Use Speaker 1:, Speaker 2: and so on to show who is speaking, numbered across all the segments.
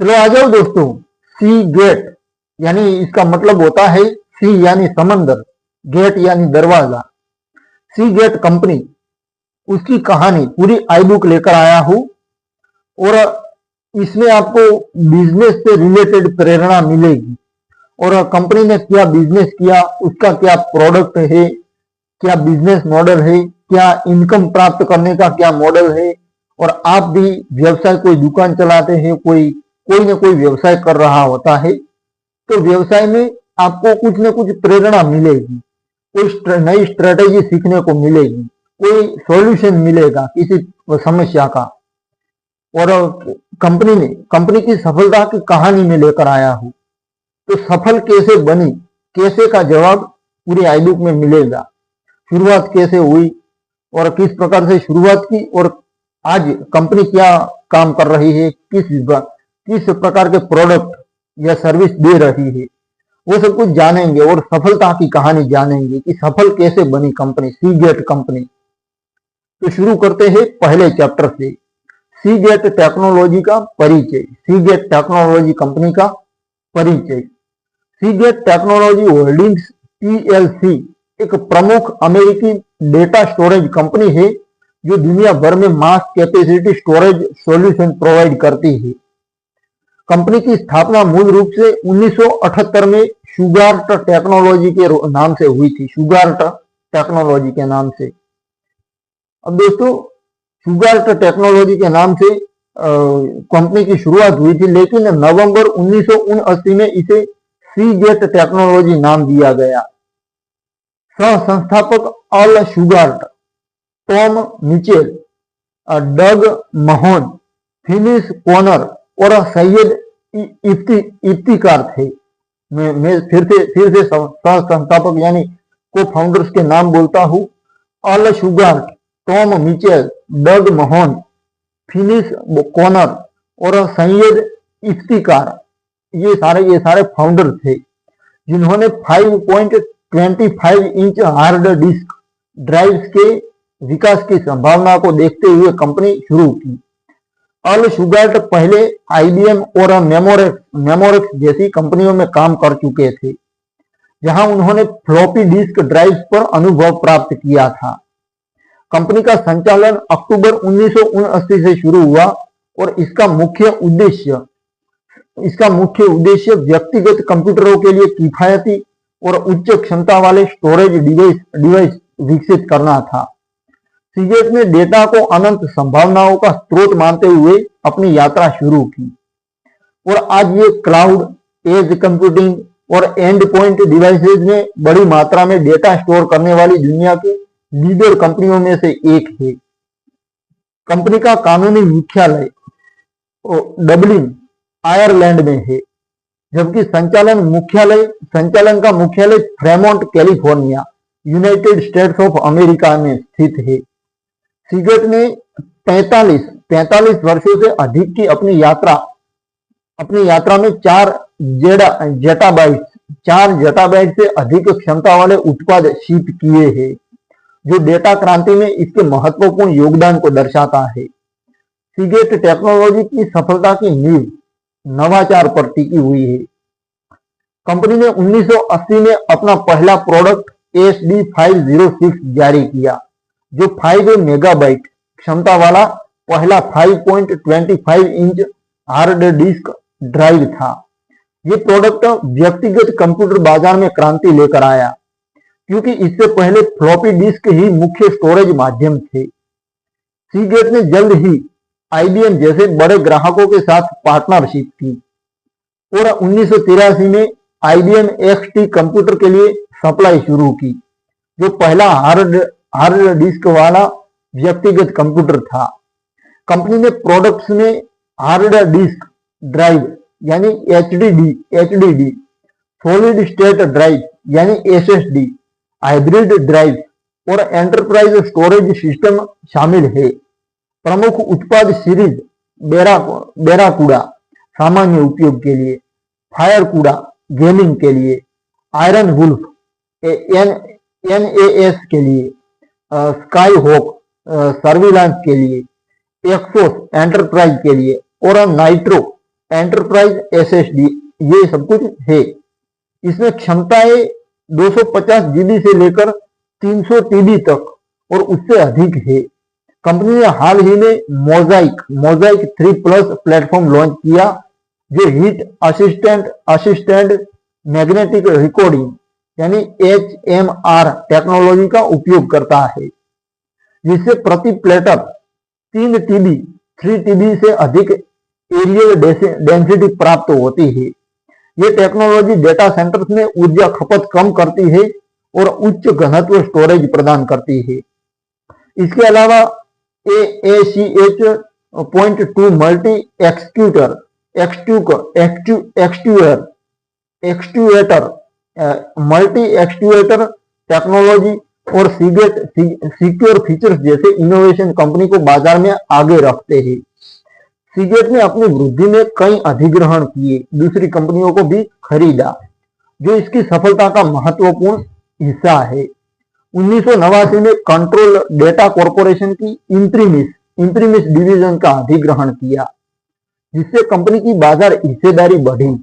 Speaker 1: चलो आ जाओ दोस्तों। सी गेट यानी इसका मतलब होता है सी यानी समंदर, गेट यानी दरवाजा। सी गेट कंपनी, उसकी कहानी पूरी आई बुक लेकर आया हूं और इसमें आपको बिजनेस से रिलेटेड प्रेरणा मिलेगी और कंपनी ने क्या बिजनेस किया, उसका क्या प्रोडक्ट है, क्या बिजनेस मॉडल है, क्या इनकम प्राप्त करने का क्या मॉडल है। और आप भी व्यवसाय, कोई दुकान चलाते हैं, कोई ना कोई व्यवसाय कर रहा होता है, तो व्यवसाय में आपको कुछ न कुछ प्रेरणा मिलेगी, कोई नई स्ट्रेटेजी सीखने को मिलेगी, कोई सॉल्यूशन मिलेगा किसी समस्या का। और कंपनी की सफलता की कहानी में लेकर आया हूं। तो सफल कैसे बनी, कैसे का जवाब पूरी आई बुक में मिलेगा। शुरुआत कैसे हुई और किस प्रकार से शुरुआत की और आज कंपनी क्या काम कर रही है, किस प्रकार के प्रोडक्ट या सर्विस दे रही है, वो सब कुछ जानेंगे और सफलता की कहानी जानेंगे कि सफल कैसे बनी कंपनी, सी गेट कंपनी। तो शुरू करते हैं पहले चैप्टर से, सी गेट टेक्नोलॉजी का परिचय, सी गेट टेक्नोलॉजी कंपनी का परिचय। सी गेट टेक्नोलॉजी होल्डिंग्स पीएलसी एक प्रमुख अमेरिकी डेटा स्टोरेज कंपनी है जो दुनिया भर में मास कैपेसिटी स्टोरेज सॉल्यूशन प्रोवाइड करती है। कंपनी की स्थापना मूल रूप से 1978 में शुगार्ट टेक्नोलॉजी के नाम से हुई थी, शुगार्ट टेक्नोलॉजी के नाम से। अब दोस्तों, शुगार्ट टेक्नोलॉजी के नाम से कंपनी की शुरुआत हुई थी, लेकिन नवंबर 1979 में इसे सी गेट टेक्नोलॉजी नाम दिया गया। सह संस्थापक अल शुगार्ट, टॉम मिचेल, डग महोन, फिनिस कॉनर और सैयद इफ्तिकार थे। मैं फिर से सह संस्थापक यानी को फाउंडर्स के नाम बोलता हूं। अल शुगार्ट, टॉम मिचेल, डग महोन, फिनिस कॉनर और सैयद इफ्तिकार, ये सारे फाउंडर थे जिन्होंने 5.25 इंच हार्ड डिस्क ड्राइव्स के विकास की संभावना को देखते हुए कंपनी शुरू की। अल शुगार्ट पहले आईबीएम और मेमोरेक्स जैसी कंपनियों में काम कर चुके थे, जहां उन्होंने फ्लॉपी डिस्क ड्राइव्स पर अनुभव प्राप्त किया था। कंपनी का संचालन अक्टूबर 1979 से शुरू हुआ और इसका मुख्य उद्देश्य व्यक्तिगत कंप्यूटरों के लिए किफायती और उच्च क्षमता वाले स्टोरेज डिवाइस विकसित करना था। सीगेट ने डेटा को अनंत संभावनाओं का स्रोत मानते हुए अपनी यात्रा शुरू की और आज ये क्लाउड, एज कंप्यूटिंग और एंड पॉइंट डिवाइसेज में बड़ी मात्रा में डेटा स्टोर करने वाली दुनिया की लीडर कंपनियों में से एक है। कंपनी का कानूनी मुख्यालय डबलिन, आयरलैंड में है, जबकि संचालन का मुख्यालय Fremont, California, United states of America में स्थित है। सीगेट ने 45 वर्षों से अधिक की अपनी यात्रा में 4 जेटाबाइट से अधिक क्षमता वाले उत्पाद शिप किए हैं, जो डेटा क्रांति में इसके महत्वपूर्ण योगदान को दर्शाता है। सीगेट टेक्नोलॉजी की सफलता की नींव नवाचार पर टिकी हुई है। कंपनी ने 1980 में अपना पहला प्रोडक्ट SD506 जारी किया, जो 5 मेगाबाइट क्षमता वाला पहला 5.25 इंच हार्ड डिस्क ड्राइव था। ये प्रोडक्ट व्यक्तिगत कंप्यूटर बाजार में क्रांति लेकर आया, क्योंकि इससे पहले फ्लॉपी डिस्क ही मुख्य स्टोरेज माध्यम थे। सीगेट ने जल्द ही आईबीएम जैसे बड़े ग्राहकों के साथ पार्टनरशिप की और 1983 में आईबीएम एक्सटी कंप्यूटर के लिए सप्लाई शुरू की, जो पहला हार्ड डिस्क वाला व्यक्तिगत कंप्यूटर था। कंपनी ने प्रोडक्ट्स में हार्ड डिस्क ड्राइव यानी एचडीडी, सॉलिड स्टेट ड्राइव यानी एसएसडी, हाइब्रिड ड्राइव और एंटरप्राइज स्टोरेज सिस्टम शामिल है। प्रमुख उत्पाद सीरीज बेराकूडा सामान्य उपयोग के लिए, फायरकूडा गेमिंग के लिए, आयरन वुल्फ NAS के लिए, स्काई होक सर्विलांस के लिए, एक्सोस एंटरप्राइज के लिए और नाइट्रो एंटरप्राइज एसएसडी, ये सब कुछ है। इसमें क्षमताएं 250 जीबी से लेकर 300 टीबी तक और उससे अधिक है। कंपनी ने हाल ही में मोजाइक 3 प्लस प्लेटफॉर्म लॉन्च किया, जो हीट असिस्टेंट मैग्नेटिक रिकॉर्डिंग यानी HMR टेक्नोलॉजी का उपयोग करता है, जिससे प्रति प्लेटर 3 टीबी से अधिक एरियल डेंसिटी प्राप्त होती है। ये टेक्नोलॉजी डेटा सेंटर्स में ऊर्जा खपत कम करती है और उच्च घनत्व स्टोरेज प्रदान करती है। इसके अलावा AACH.2 मल्टी एक्सट्यूएटर टेक्नोलॉजी और सीगेट सिक्योर फीचर्स जैसे इनोवेशन कंपनी को बाजार में आगे रखते हैं। सीगेट ने अपनी वृद्धि में कई अधिग्रहण किए, दूसरी कंपनियों को भी खरीदा, जो इसकी सफलता का महत्वपूर्ण हिस्सा है। 1989 में कंट्रोल डेटा कॉरपोरेशन की इंप्रीमिस डिवीजन का अधिग्रहण किया, जिससे कंपनी की बाजार हिस्सेदारी बढ़ी।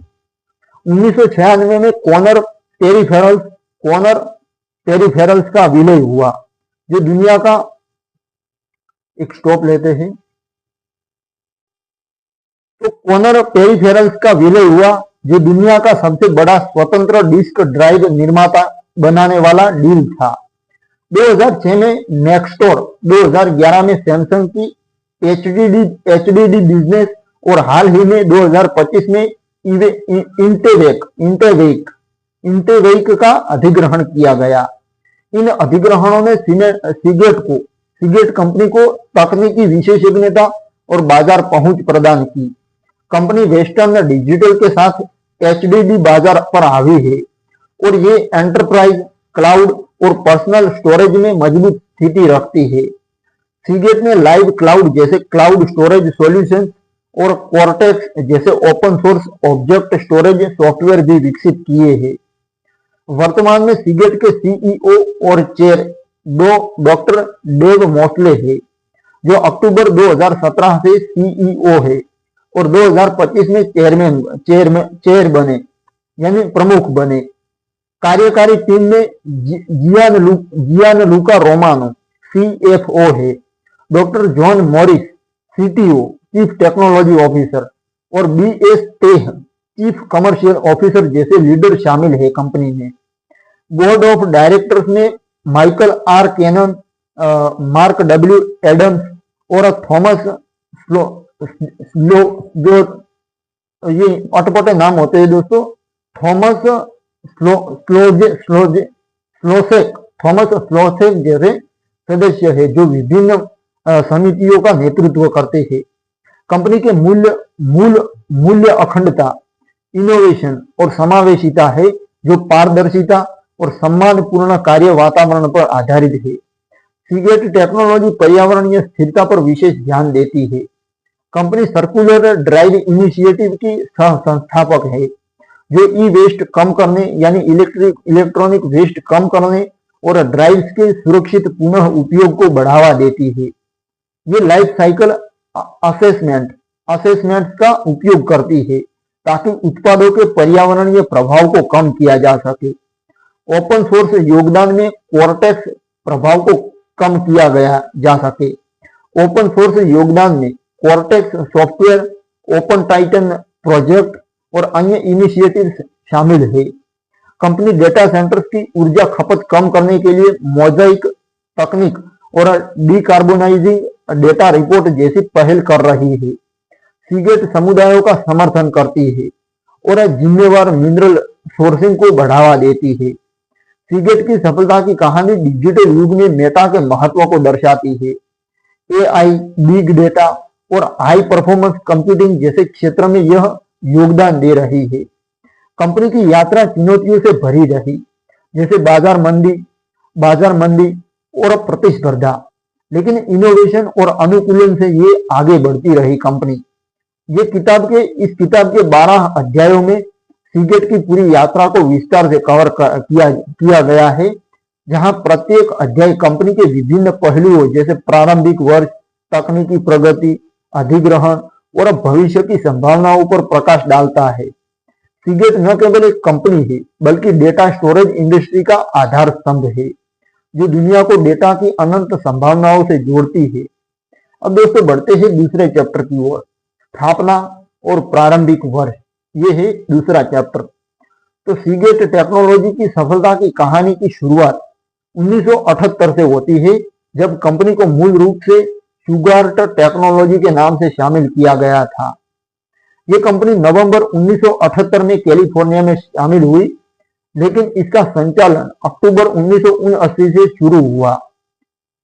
Speaker 1: 1996 में कॉनर पेरिफेरल्स का विलय हुआ, जो दुनिया का एक स्टॉप लेते हैं। तो कॉनर पेरिफेरल्स का विलय हुआ, जो दुनिया का सबसे बड़ा स्वतंत्र डिस्क ड्राइव निर्माता बनाने वाला डील था। 2006 में नेक्स्टोर, 2011 में सैमसंग की HDD बिजनेस और हाल ही में 2025 में इंटेवेक का अधिग्रहण किया गया। इन अधिग्रहणों ने सीगेट कंपनी को तकनीकी विशेषज्ञता और बाजार पहुंच प्रदान की। कंपनी वेस्टर्न डिजिटल के साथ HDD बाजार पर हावी है और ये एंटरप्राइज, क्लाउड और पर्सनल स्टोरेज में मजबूत स्थिति रखती है। सीगेट ने लाइव क्लाउड जैसे क्लाउड स्टोरेज सॉल्यूशंस और कॉर्टेक्स जैसे open source object storage software भी विकसित किए हैं। वर्तमान में सीगेट के सीईओ और चेयर डॉक्टर डेव मोस्ले है, जो अक्टूबर 2017 से सीईओ है और 2025 में चेयर बने यानी प्रमुख बने। कार्यकारी टीम में जियान लूका रोमानो CFO है, doctor John Morris CTO chief technology officer और BS Teh chief commercial officer जैसे लीडर शामिल है कंपनी में। बोर्ड ऑफ डायरेक्टर्स में Michael R Cannon, Mark W Adams और थॉमस जो ये अटपटे नाम होते हैं दोस्तों, थॉमस स्लोसेक जैसे सदस्य है, जो विभिन्न समितियों का नेतृत्व करते हैं। कंपनी के मूल्य अखंडता, इनोवेशन और समावेशिता है, जो पारदर्शिता और सम्मानपूर्ण कार्य वातावरण पर आधारित है। सीगेट टेक्नोलॉजी पर्यावरणीय स्थिरता पर विशेष ध्यान देती है। कंपनी सर्कुलर ड्राइव इनिशिएटिव की सह संस्थापक है, जो ई वेस्ट कम करने यानी इलेक्ट्रॉनिक वेस्ट कम करने और ड्राइव्स के सुरक्षित पुनः उपयोग को बढ़ावा देती है। ये लाइफ साइकिल असेसमेंट का उपयोग करती है, ताकि उत्पादों के पर्यावरणीय प्रभाव को कम किया जा सके। ओपन सोर्स योगदान में कॉर्टेक्स प्रभाव को कम किया जा सके। ओपन सोर्स योगदान में cortex software, open Titan project और अन्य इनिशिएटिव्स शामिल है। कंपनी डेटा सेंटर्स की ऊर्जा खपत कम करने के लिए मोजाइक तकनीक और डिकार्बोनाइजिंग डेटा रिपोर्ट जैसी पहल कर रही है। सीगेट समुदायों का समर्थन करती है और जिम्मेवार मिनरल सोर्सिंग को बढ़ावा देती है। सीगेट की सफलता की कहानी डिजिटल युग में मेटा के महत्व को दर्शाती है। AI, बिग डेटा और हाई परफॉर्मेंस कंप्यूटिंग जैसे क्षेत्र में यह योगदान दे रही है। कंपनी की यात्रा चुनौतियों से भरी रही, जैसे बाजार मंदी और प्रतिस्पर्धा, लेकिन इनोवेशन और अनुकूलन से ये आगे बढ़ती रही कंपनी। इस किताब के 12 अध्यायों में सीगेट की पूरी यात्रा को विस्तार से कवर किया गया है, जहां प्रत्येक अध्याय कंपनी के विभिन्न पहलुओं जैसे प्रारंभिक वर्ष, तकनीकी प्रगति, अधिग्रहण और अब भविष्य की संभावनाओं पर प्रकाश डालता है। सीगेट न केवल एक कंपनी है बल्कि डेटा स्टोरेज इंडस्ट्री का आधार स्तंभ है, जो दुनिया को डेटा की अनंत संभावनाओं से जोड़ती है। अब दोस्तों बढ़ते हैं दूसरे चैप्टर की ओर, स्थापना और प्रारंभिक वर्ष। ये है दूसरा चैप्टर। तो सीगेट टेक्नोलॉजी की सफलता की कहानी की शुरुआत 1978 से होती है, जब कंपनी को मूल रूप से शुगार्ट टेक्नोलॉजी के नाम से शामिल किया गया था। ये कंपनी नवंबर 1978 में कैलिफोर्निया में शामिल हुई, लेकिन इसका संचालन अक्टूबर 1979 से शुरू हुआ।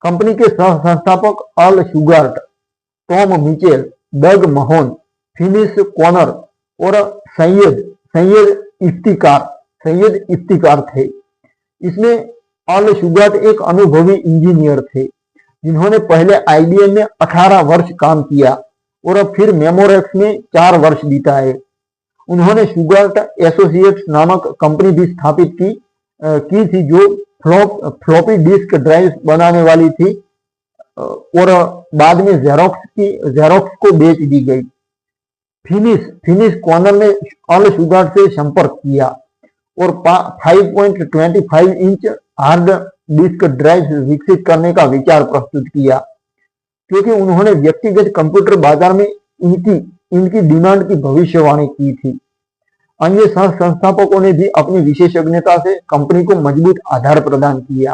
Speaker 1: कंपनी के सह संस्थापक अर्ल शुगार्ट, टॉम मिचेल, डग महोन, फिनिस कॉनर और सैयद इफ्तिकार थे। इसमें अर्ल शुगार्ट एक अनुभवी इंजीनियर थे, जिन्होंने पहले आईबीएम में 18 वर्ष काम किया और अब फिर मेमोरेक्स में 4 वर्ष बिताए। उन्होंने शुगार्ट एसोसिएट्स नामक कंपनी भी स्थापित की थी, जो फ्लॉपी डिस्क ड्राइव बनाने वाली थी और बाद में जेरोक्स को बेच दी गई। फिनिस कॉर्नर ने अर्ल शुगार्ट से संपर्क किया और 5.25 इंच हार्ड डिस्क ड्राइव विकसित करने का विचार प्रस्तुत किया, क्योंकि उन्होंने व्यक्तिगत कंप्यूटर बाजार में इनकी डिमांड की भविष्यवाणी की थी। अन्य सह संस्थापकों ने भी अपनी विशेषज्ञता से कंपनी को मजबूत आधार प्रदान किया।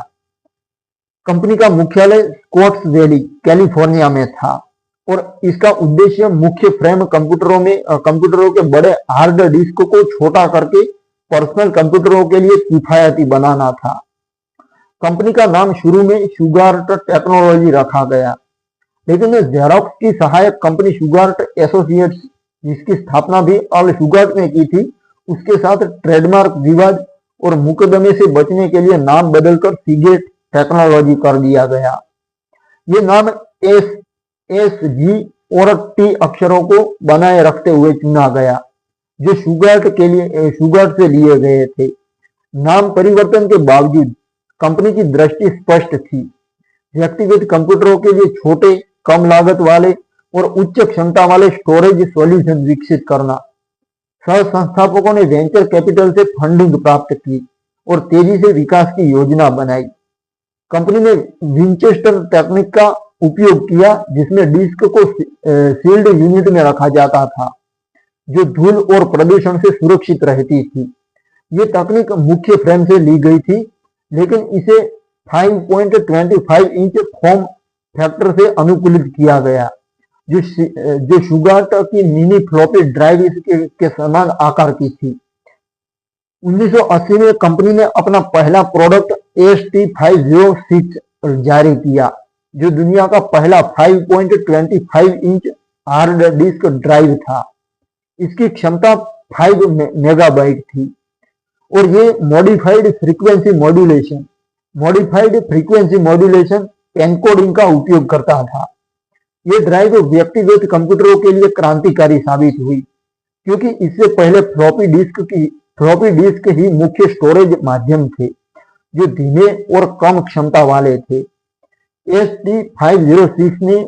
Speaker 1: कंपनी का मुख्यालय स्कॉट्स वैली, कैलिफोर्निया में था और इसका उद्देश्य मुख्य फ्रेम कंप्यूटरों के बड़े हार्ड डिस्क को छोटा करके पर्सनल कंप्यूटरों के लिए किफायती बनाना था। कंपनी का नाम शुरू में शुगार्ट टेक्नोलॉजी रखा गया, लेकिन जेरोक्स की सहायक कंपनी शुगार्ट एसोसिएट्स, जिसकी स्थापना भी अर्ल शुगार्ट ने की थी, उसके साथ ट्रेडमार्क विवाद और मुकदमे से बचने के लिए नाम बदलकर सीगेट टेक्नोलॉजी कर दिया गया। ये नाम एस जी और टी अक्षरों को बनाए रखते हुए चुना गया, जो शुगार्ट से लिए गए थे। नाम परिवर्तन के बावजूद कंपनी की दृष्टि स्पष्ट थी, व्यक्तिगत कंप्यूटरों के लिए छोटे, कम लागत वाले और उच्च क्षमता वाले स्टोरेज सॉल्यूशन विकसित करना। सह संस्थापकों ने वेंचर कैपिटल से फंडिंग प्राप्त की और तेजी से विकास की योजना बनाई। कंपनी ने विंचेस्टर टेक्निक का उपयोग किया, जिसमें डिस्क को सील्ड यूनिट में रखा जाता था, जो धूल और प्रदूषण से सुरक्षित रहती थी। ये तकनीक मुख्य फ्रेम से ली गई थी, लेकिन इसे 5.25 इंच फॉर्म फैक्टर से अनुकूलित किया गया, जो शुगार्ट की मिनी फ्लॉपी ड्राइव के समान आकार की थी। 1980 में कंपनी ने अपना पहला प्रोडक्ट ST506 जारी किया, जो दुनिया का पहला 5.25 इंच हार्ड डिस्क ड्राइव था। इसकी क्षमता 5 मेगाबाइट थी और ये मॉडिफाइड फ्रीक्वेंसी मॉड्यूलेशन एनकोडिंग का उपयोग करता था। ये ड्राइव व्यक्तिगत कंप्यूटरों के लिए क्रांतिकारी साबित हुई, क्योंकि इससे पहले फ्लॉपी डिस्क ही मुख्य स्टोरेज माध्यम थे, जो धीमे और कम क्षमता वाले थे। ST506 ने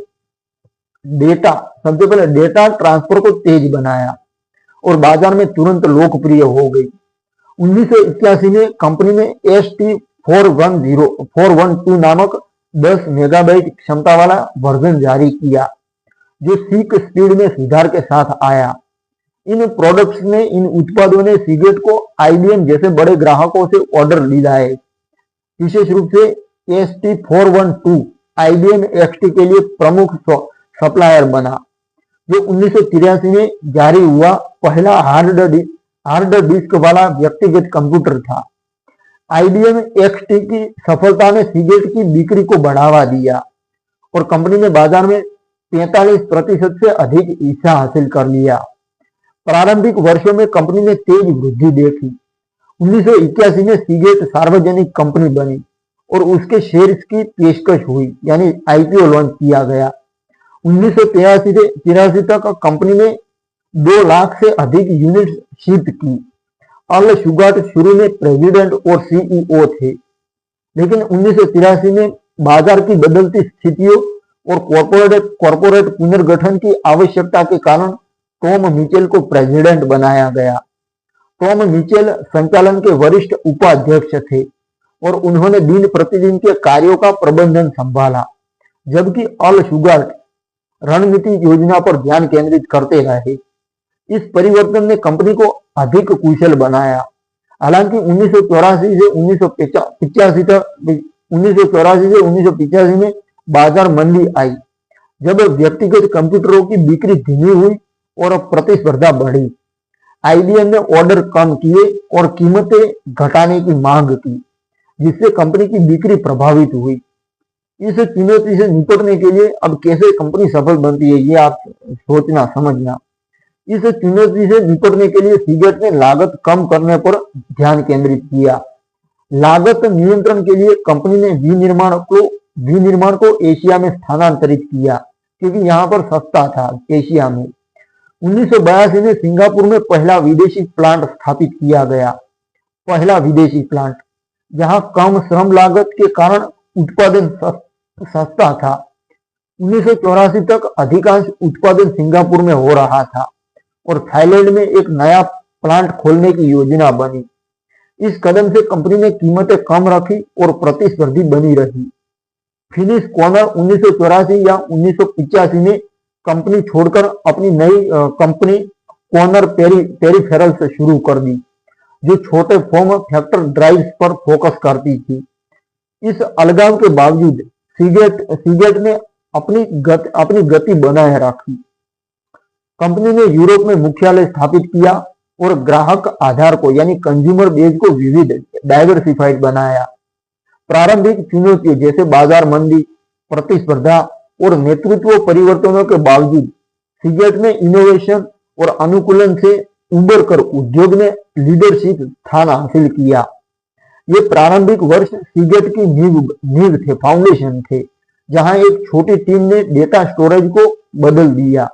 Speaker 1: सबसे पहले डेटा ट्रांसफर को तेज बनाया और बाजार में तुरंत लोकप्रिय हो गई। 1981 में कंपनी ने ST412 नामक 10 मेगाबाइट क्षमता वाला वर्जन जारी किया, जो सीक स्पीड में सुधार के साथ आया। इन उत्पादों ने सीगेट को आईबीएम जैसे बड़े ग्राहकों से ऑर्डर दिलाए। विशेष रूप से ST412 आईबीएम XT के लिए प्रमुख सप्लायर बना, जो 1983 में जारी हुआ पहला हार्ड डिस्क वाला व्यक्तिगत कंप्यूटर था। आईबीएम XT की सफलता ने सीगेट की बिक्री को बढ़ावा दिया और कंपनी ने बाजार में 45% से अधिक हिस्सा हासिल कर लिया। प्रारंभिक वर्षों में कंपनी ने तेज वृद्धि देखी। 1981 में सीगेट सार्वजनिक कंपनी बनी और उसके शेयर्स की पेशकश हुई, यानी आईपीओ लॉन्च किया गया। 1983 तक कंपनी ने 2 लाख से अधिक यूनिट शिप की। अर्ल शुगार्ट शुरू में प्रेसिडेंट और सीईओ थे, लेकिन 1983 में बाजार की बदलती स्थितियों और कॉरपोरेट पुनर्गठन की आवश्यकता के कारण टॉम मिचेल को प्रेसिडेंट बनाया गया। टॉम मिचेल संचालन के वरिष्ठ उपाध्यक्ष थे और उन्होंने दिन प्रतिदिन के कार्यों का प्रबंधन संभाला, जबकि अल शुगार्ट रणनीति योजना पर ध्यान केंद्रित करते रहे। इस परिवर्तन ने कंपनी को अधिक कुशल बनाया। हालांकि 1984 से 1985 में बाजार मंदी आई, जब व्यक्तिगत कंप्यूटरों की बिक्री धीमी हुई और प्रतिस्पर्धा बढ़ी। आईबीएम ने ऑर्डर कम किए और कीमतें घटाने की मांग की, जिससे कंपनी की बिक्री प्रभावित हुई। इस चुनौती से निपटने के लिए अब कैसे कंपनी सफल बनती है, ये आप सोचना समझना। इस चुनौती से निपटने के लिए सीगेट ने लागत कम करने पर ध्यान केंद्रित किया। लागत नियंत्रण के लिए कंपनी ने विनिर्माण को एशिया में स्थानांतरित किया, क्योंकि यहाँ पर सस्ता था एशिया में। 1982 में सिंगापुर में पहला विदेशी प्लांट स्थापित किया गया। पहला विदेशी प्लांट, जहां कम श्रम लागत के कारण उत्पादन सस्ता था। 1984 तक अधिकांश उत्पादन सिंगापुर में हो रहा था और थाईलैंड में एक नया प्लांट खोलने की योजना बनी। इस कदम से कंपनी ने कीमतें कम रखी और प्रतिस्पर्धी बनी रही। फिनिश कॉर्नर 1984 या 1985 में कंपनी छोड़कर अपनी नई कंपनी कॉर्नर पेरिफेरल्स शुरू कर दी, जो छोटे फॉर्म फैक्टर ड्राइव्स पर फोकस करती थी। इस अलगाव के बावजूद सीगेट ने अपनी गति बनाए रखी। कंपनी ने यूरोप में मुख्यालय स्थापित किया और ग्राहक आधार को यानी कंज्यूमर बेस को विविध डाइवर्सिफाइड बनाया। प्रारंभिक चुनौतियों जैसे बाजार मंदी, प्रतिस्पर्धा और नेतृत्व परिवर्तनों के बावजूद सीगेट ने इनोवेशन और अनुकूलन से उबर कर उद्योग में लीडरशिप स्थान हासिल किया। ये प्रारंभिक वर्ष सीगेट की नींव थे, फाउंडेशन थे, जहां एक छोटी टीम ने डेटा स्टोरेज को बदल दिया।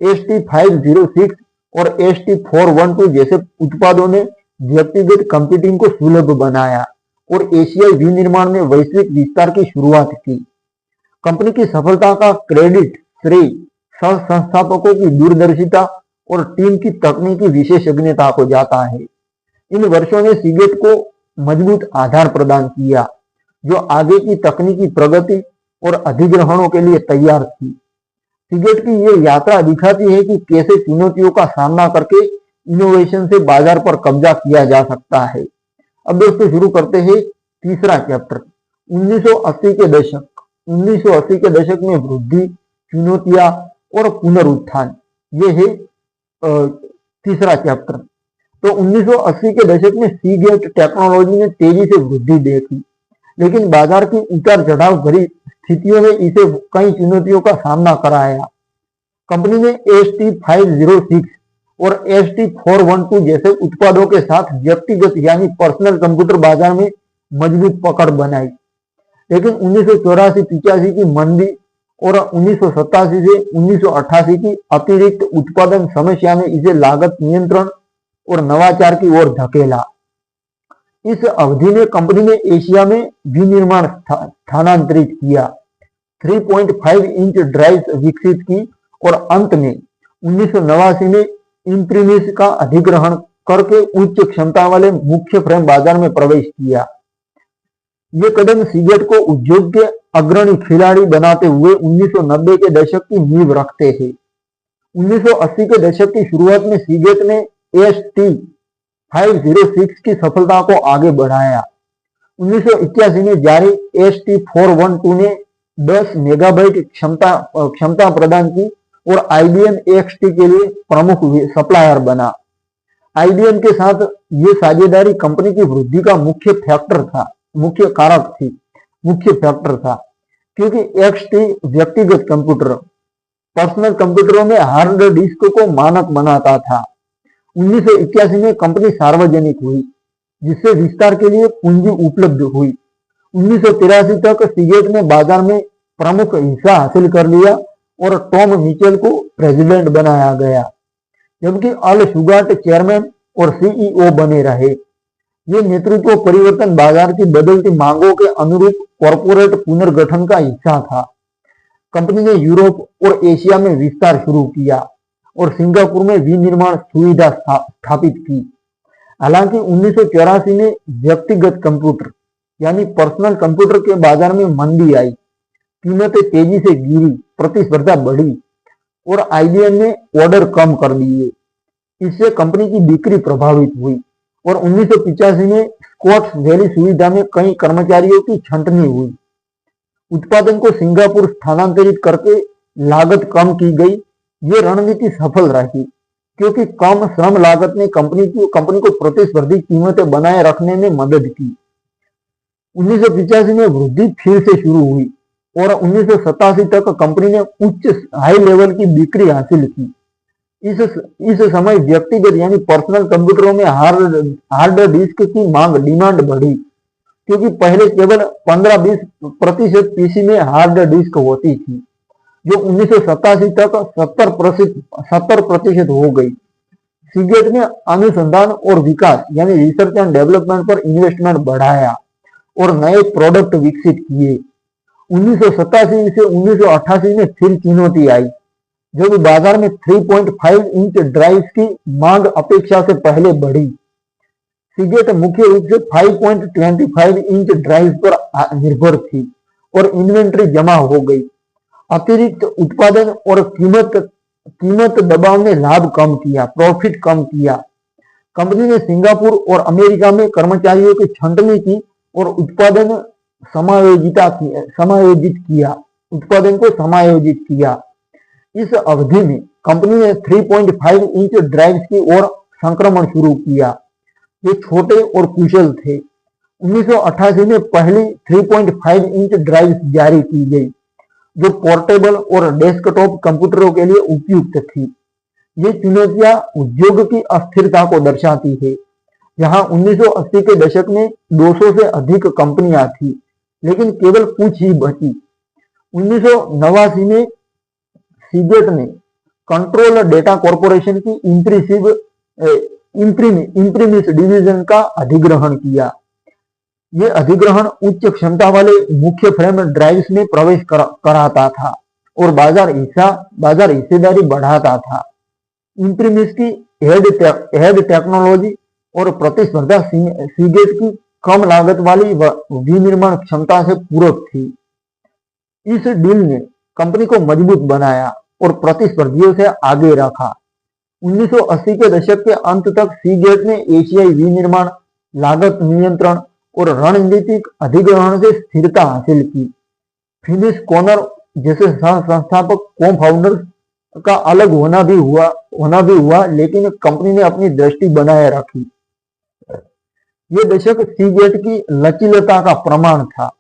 Speaker 1: ST506 और ST412 जैसे उत्पादों ने व्यक्तिगत कंप्यूटिंग को सुलभ बनाया और एशियाई विनिर्माण में वैश्विक विस्तार की शुरुआत की। कंपनी की सफलता का क्रेडिट श्रेय सह संस्थापकों की दूरदर्शिता और टीम की तकनीकी विशेषज्ञता को जाता है। इन वर्षों ने सीगेट को मजबूत आधार प्रदान किया, जो आगे की तकनीकी प्रगति और अधिग्रहणों के लिए तैयार थी। सीगेट की ये यात्रा दिखाती है कि कैसे चुनौतियों का सामना करके इनोवेशन से बाजार पर कब्जा किया जा सकता है। अब दोस्तों शुरू करते हैं तीसरा चैप्टर, 1980 के दशक। 1980 के दशक में वृद्धि, चुनौतियां और पुनरुत्थान, ये है तीसरा चैप्टर। तो 1980 के दशक में सीगेट टेक्नोलॉजी ने तेजी से वृद्धि देखी, लेकिन बाजार की उतार चढ़ाव भरी स्थितियों में इसे कई चुनौतियों का सामना कराया। कंपनी ने ST506 और ST412 जैसे उत्पादों के साथ व्यक्तिगत यानी पर्सनल कंप्यूटर बाजार में मजबूत पकड़ बनाई, लेकिन 1984-85 की मंदी और 1987 से 1988 की अतिरिक्त उत्पादन समस्या ने इसे लागत नियंत्रण और नवाचार की ओर धकेला। इस अवधि में कंपनी ने एशिया में विनिर्माण स्थानांतरित किया, 3.5 इंच ड्राइव्स विकसित की और अंत में 1989 में इम्प्रीमिस का अधिग्रहण करके उच्च क्षमता वाले मुख्य फ्रेम बाजार में प्रवेश किया। ये कदम सीगेट को उद्योग के अग्रणी खिलाड़ी बनाते हुए 1990 के दशक की नींव रखते हैं। 1980 के दशक की शुरुआत में सीगेट ने ST506 की सफलता को आगे बढ़ाया। 1981 में जारी ST412 ने 10 मेगाबाइट क्षमता प्रदान की और IBM XT के लिए प्रमुख सप्लायर बना। IBM के साथ ये साझेदारी कंपनी की वृद्धि का मुख्य फैक्टर था, क्योंकि XT व्यक्तिगत कंप्यूटर, पर्सनल कंप्यूटरों में हार्ड डिस्क को मानक बनाता था। 1981 में कंपनी सार्वजनिक हुई, जिससे विस्तार के लिए पूंजी उपलब्ध हुई। 1983 तक सीगेट ने बाजार में प्रमुख हिस्सा हासिल कर लिया और टॉम मिचेल को प्रेसिडेंट बनाया गया, जबकि अल शुगार्ट चेयरमैन और CEO बने रहे। ये नेतृत्व परिवर्तन बाजार की बदलती मांगों के अनुरूप कॉरपोरेट पुनर्गठन का हिस्सा था। कंपनी ने यूरोप और एशिया में विस्तार शुरू किया और सिंगापुर में विनिर्माण सुविधा स्थापित की। हालांकि 1984 में व्यक्तिगत कंप्यूटर यानी पर्सनल कंप्यूटर के बाजार में मंदी आई, कीमतें तेजी से गिरी, प्रतिस्पर्धा बढ़ी और आईबीएम ने ऑर्डर कम कर दिए। इससे कंपनी की बिक्री प्रभावित हुई और 1985 में स्कॉट्स वैली सुविधा में कई कर्मचारियों की छंटनी हुई। उत्पादन को सिंगापुर स्थानांतरित करके लागत कम की गई। ये रणनीति सफल रही क्योंकि कम श्रम लागत ने कंपनी को प्रतिस्पर्धी कीमतें बनाए रखने में मदद की। 1985 में वृद्धि फिर से शुरू हुई और 1987 तक कंपनी ने उच्च हाई लेवल की बिक्री हासिल की। इस समय व्यक्तिगत यानी पर्सनल कंप्यूटरों में हार्ड डिस्क की डिमांड बढ़ी क्योंकि पहले केवल 15-20% पीसी में हार्ड डिस्क होती थी, जो 1987 तक 70% हो गई। सीगेट ने अनुसंधान और विकास यानी रिसर्च एंड डेवलपमेंट पर इन्वेस्टमेंट बढ़ाया और नए प्रोडक्ट विकसित किए। 1987 से 1988 में फिर चुनौती आई जब बाजार में 3.5 इंच ड्राइव्स की मांग अपेक्षा से पहले बढ़ी। सीगेट मुख्य रूप से 5.25 इंच ड्राइव पर निर्भर थी और इन्वेंट्री जमा हो गई। अतिरिक्त उत्पादन और कीमत दबाव ने लाभ कम किया, प्रॉफिट कम किया। कंपनी ने सिंगापुर और अमेरिका में कर्मचारियों की छंटनी की और उत्पादन को समायोजित किया। इस अवधि में कंपनी ने 3.5 इंच ड्राइव्स की ओर संक्रमण शुरू किया। ये छोटे और कुशल थे। 1988 में पहली 3.5 इंच ड्राइव जारी की गई जो पोर्टेबल और डेस्कटॉप कंप्यूटरों के लिए उपयुक्त थी। ये चुनौतियां उद्योग की अस्थिरता को दर्शाती है। जहां 1980 के दशक में 200 से अधिक कंपनियां थी, लेकिन केवल कुछ ही बची। 1989 में सीगेट ने कंट्रोल डेटा कॉर्पोरेशन की इंप्रीमिस डिवीजन का अधिग्रहण किया। ये अधिग्रहण उच्च क्षमता वाले मुख्य फ्रेम ड्राइव्स में प्रवेश कराता था और बाजार हिस्सेदारी बढ़ाता था। इंप्रीमिस की हेड टेक्नोलॉजी और प्रतिस्पर्धा सीगेट की कम लागत वाली विनिर्माण क्षमता से पूरक थी। इस डील ने कंपनी को मजबूत बनाया और प्रतिस्पर्धियों से आगे रखा। 1980 के दशक के अंत तक सीगेट ने एशियाई विनिर्माण, लागत नियंत्रण और रणनीतिक अधिग्रहण से स्थिरता हासिल की। फिनिश कॉर्नर जैसे संस्थापक को-फाउंडर्स का अलग होना भी हुआ, लेकिन कंपनी ने अपनी दृष्टि बनाए रखी। ये दशक सीगेट की लचीलता का प्रमाण था।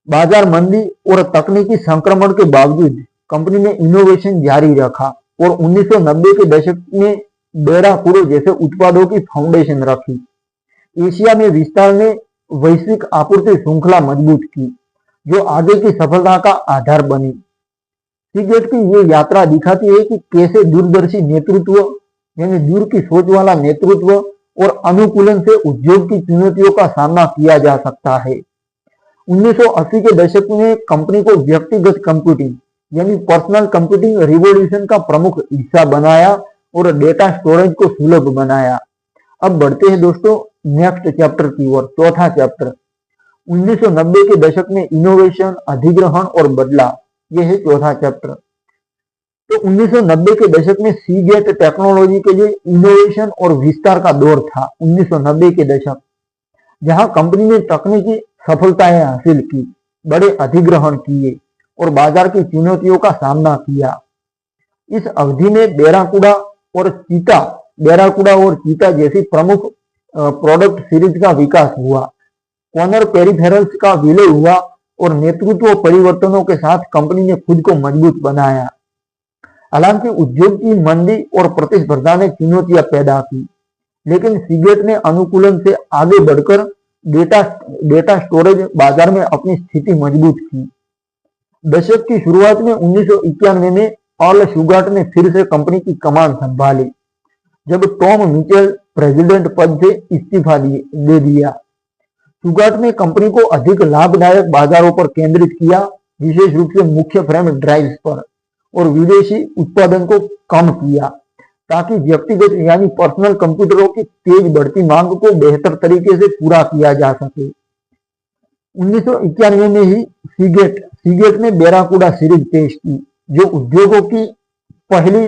Speaker 1: बाजार मंदी और तकनीकी संक्रमण के बावजूद कंपनी ने इनोवेशन जारी रखा और 1990 के दशक में बेराकुरो जैसे उत्पादों की फाउंडेशन रखी। एशिया में विस्तार ने वैश्विक आपूर्ति श्रृंखला मजबूत की, जो आगे की सफलता का आधार बनी। सीगेट की ये यात्रा दिखाती है कि कैसे दूरदर्शी नेतृत्व यानी दूर की सोच वाला नेतृत्व और अनुकूलन से उद्योग की चुनौतियों का सामना किया जा सकता है। 1980 के दशक में कंपनी को व्यक्तिगत कंप्यूटिंग यानी पर्सनल कंप्यूटिंग रिवॉल्यूशन का प्रमुख हिस्सा बनाया और डेटा स्टोरेज को सुलभ बनाया। अब बढ़ते हैं दोस्तों नेक्स्ट चैप्टर की ओर, चौथा चैप्टर 1990 के दशक में इनोवेशन, अधिग्रहण और बदलाव। यह है चौथा चैप्टर। तो 1990 के दशक में सीगेट टेक्नोलॉजी के लिए इनोवेशन और विस्तार का दौर था। 1990 के दशक जहां कंपनी ने तकनीकी सफलताएं हासिल की, बड़े अधिग्रहण किए और बाजार की चुनौतियों का सामना किया। इस अवधि में बैराकुडा और चीता जैसी प्रमुख प्रोडक्ट सीरीज का विकास हुआ। कॉर्नर पेरिफेरल्स का विलय हुआ और नेतृत्व परिवर्तनों के साथ कंपनी ने खुद को मजबूत बनाया। हालांकि उद्योग की मंदी और प्रतिस्पर्धा ने चुनौतियां पैदा की, लेकिन सीगेट ने अनुकूलन से आगे बढ़कर डेटा स्टोरेज बाजार में अपनी स्थिति मजबूत की। दशक की शुरुआत में 1991 में अर्ल शुगार्ट ने फिर से कंपनी की कमान संभाली, जब टॉम मिचेल प्रेसिडेंट पद से इस्तीफा दे दिया। शुगार्ट ने कंपनी को अधिक लाभदायक बाजारों पर केंद्रित किया, विशेष रूप से मुख्य फ्रेम ड्राइव्स पर, और विदेशी उत्पादन को कम किया ताकि व्यक्तिगत यानी पर्सनल कंप्यूटरों की तेज बढ़ती मांग को बेहतर तरीके से पूरा किया जा सके। 1991 में ही सीगेट ने बैराकूडा सीरीज पेश की, जो उद्योगों की पहली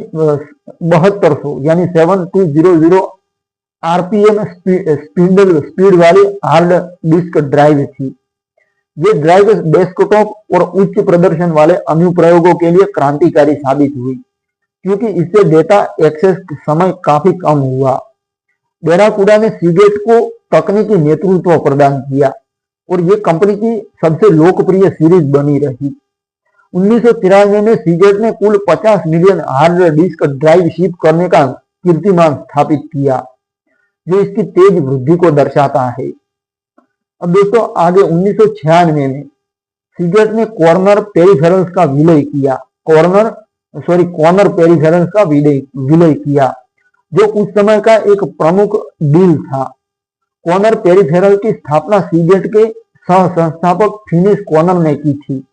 Speaker 1: 7200 यानी 7200 आरपीएम स्पीड वाली हार्ड डिस्क ड्राइव थी। ये ड्राइव डेस्कटॉप और उच्च प्रदर्शन वाले अनुप्रयोगों के लिए क्रांतिकारी साबित हुई, क्योंकि इससे डेटा एक्सेस समय काफी कम हुआ। बैराकूडा ने सीगेट को तकनीकी नेतृत्व प्रदान किया और ये कंपनी की सबसे लोकप्रिय सीरीज बनी रही। 1993 में सीगेट ने कुल 50 million hard disk drive ship करने का कीर्तिमान स्थापित किया, जो इसकी तेज वृद्धि को दर्शाता है। अब दोस्तों आगे 1996 में सीगेट ने कॉर्नर पेरिफेरल्स का विलय किया, कॉर्नर पेरिफेरल्स का विलय किया, जो उस समय का एक प्रमुख डील था। कॉर्नर पेरिफेरल की स्थापना सीगेट के सह संस्थापक फिनिश कॉर्नर ने की थी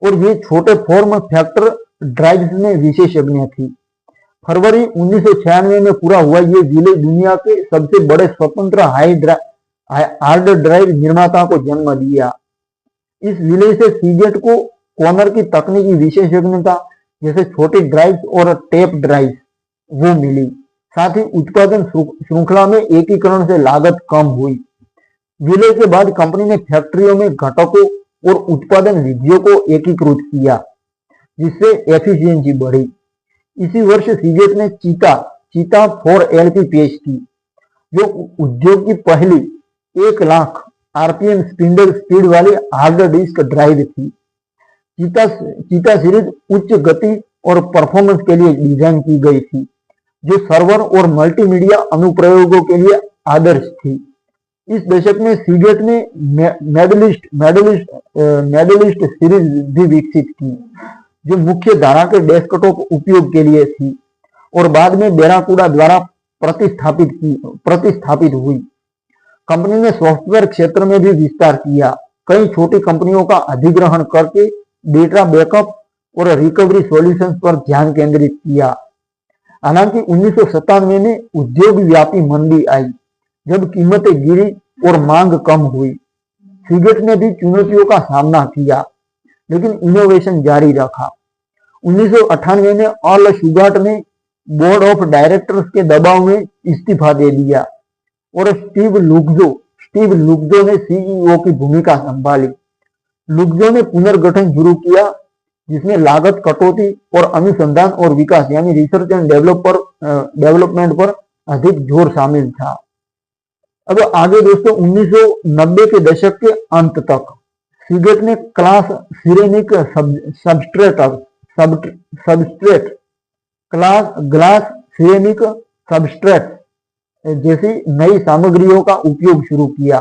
Speaker 1: और ये छोटे फॉर्म फैक्टर ड्राइव्स में विशेषज्ञ थी। फरवरी 1996 में पूरा हुआ ये विलय दुनिया के सबसे बड़े स्वतंत्र हार्ड ड्राइव निर्माता को जन्म दिया। इस विलय से सीगेट को कॉर्नर की तकनीकी विशेषज्ञता जैसे छोटी ड्राइव्स और टेप ड्राइव्स वो मिली। साथ ही उत्पादन श्रृंखला में एकीकरण से लागत कम हुई। विलय के बाद कंपनी ने फैक्ट्रियों में घटकों और उत्पादन विधियों को एकीकृत किया, जिससे एफिशिएंसी बढ़ी। इसी वर्ष सीगेट ने चीता 4LP पेश की, जो उद्योग की पहली 1,00,000 आरपीएम स्पीड वाली हार्ड डिस्क ड्राइव थी। चीता सीरीज उच्च गति और परफॉर्मेंस के लिए डिजाइन की गई थी, जो सर्वर और मल्टीमीडिया अनुप्रयोगों के लिए आदर्श थी। इस दशक में सीगेट ने मेडलिस्ट सीरीज भी विकसित की, जो मुख्य धारा के डेस्कटॉप उपयोग के लिए थी और बाद में बैराकूडा द्वारा प्रतिस्थापित हुई। कंपनी ने सॉफ्टवेयर क्षेत्र में भी विस्तार किया, कई छोटी कंपनियों का अधिग्रहण करके डेटा बैकअप और रिकवरी सॉल्यूशंस पर ध्यान केंद्रित किया। हालांकि 1997 में उद्योग व्यापी मंदी आई, जब कीमतें गिरी और मांग कम हुई। सीगेट ने भी चुनौतियों का सामना किया, लेकिन इनोवेशन जारी रखा। 1998 में अर्ल शुगार्ट ने बोर्ड ऑफ डायरेक्टर्स के दबाव में इस्तीफा दे दिया और स्टीव लुक्जो ने सीईओ की भूमिका संभाली। लुक्जो ने पुनर्गठन शुरू किया, जिसमें लागत कटौती और अनुसंधान और विकास यानी रिसर्च एंड डेवलपमेंट पर अधिक जोर शामिल था। अब आगे दोस्तों 1990 के दशक के अंत तक सीगेट ने class ceramic glass ceramic substrate जैसी नई सामग्रियों का उपयोग शुरू किया,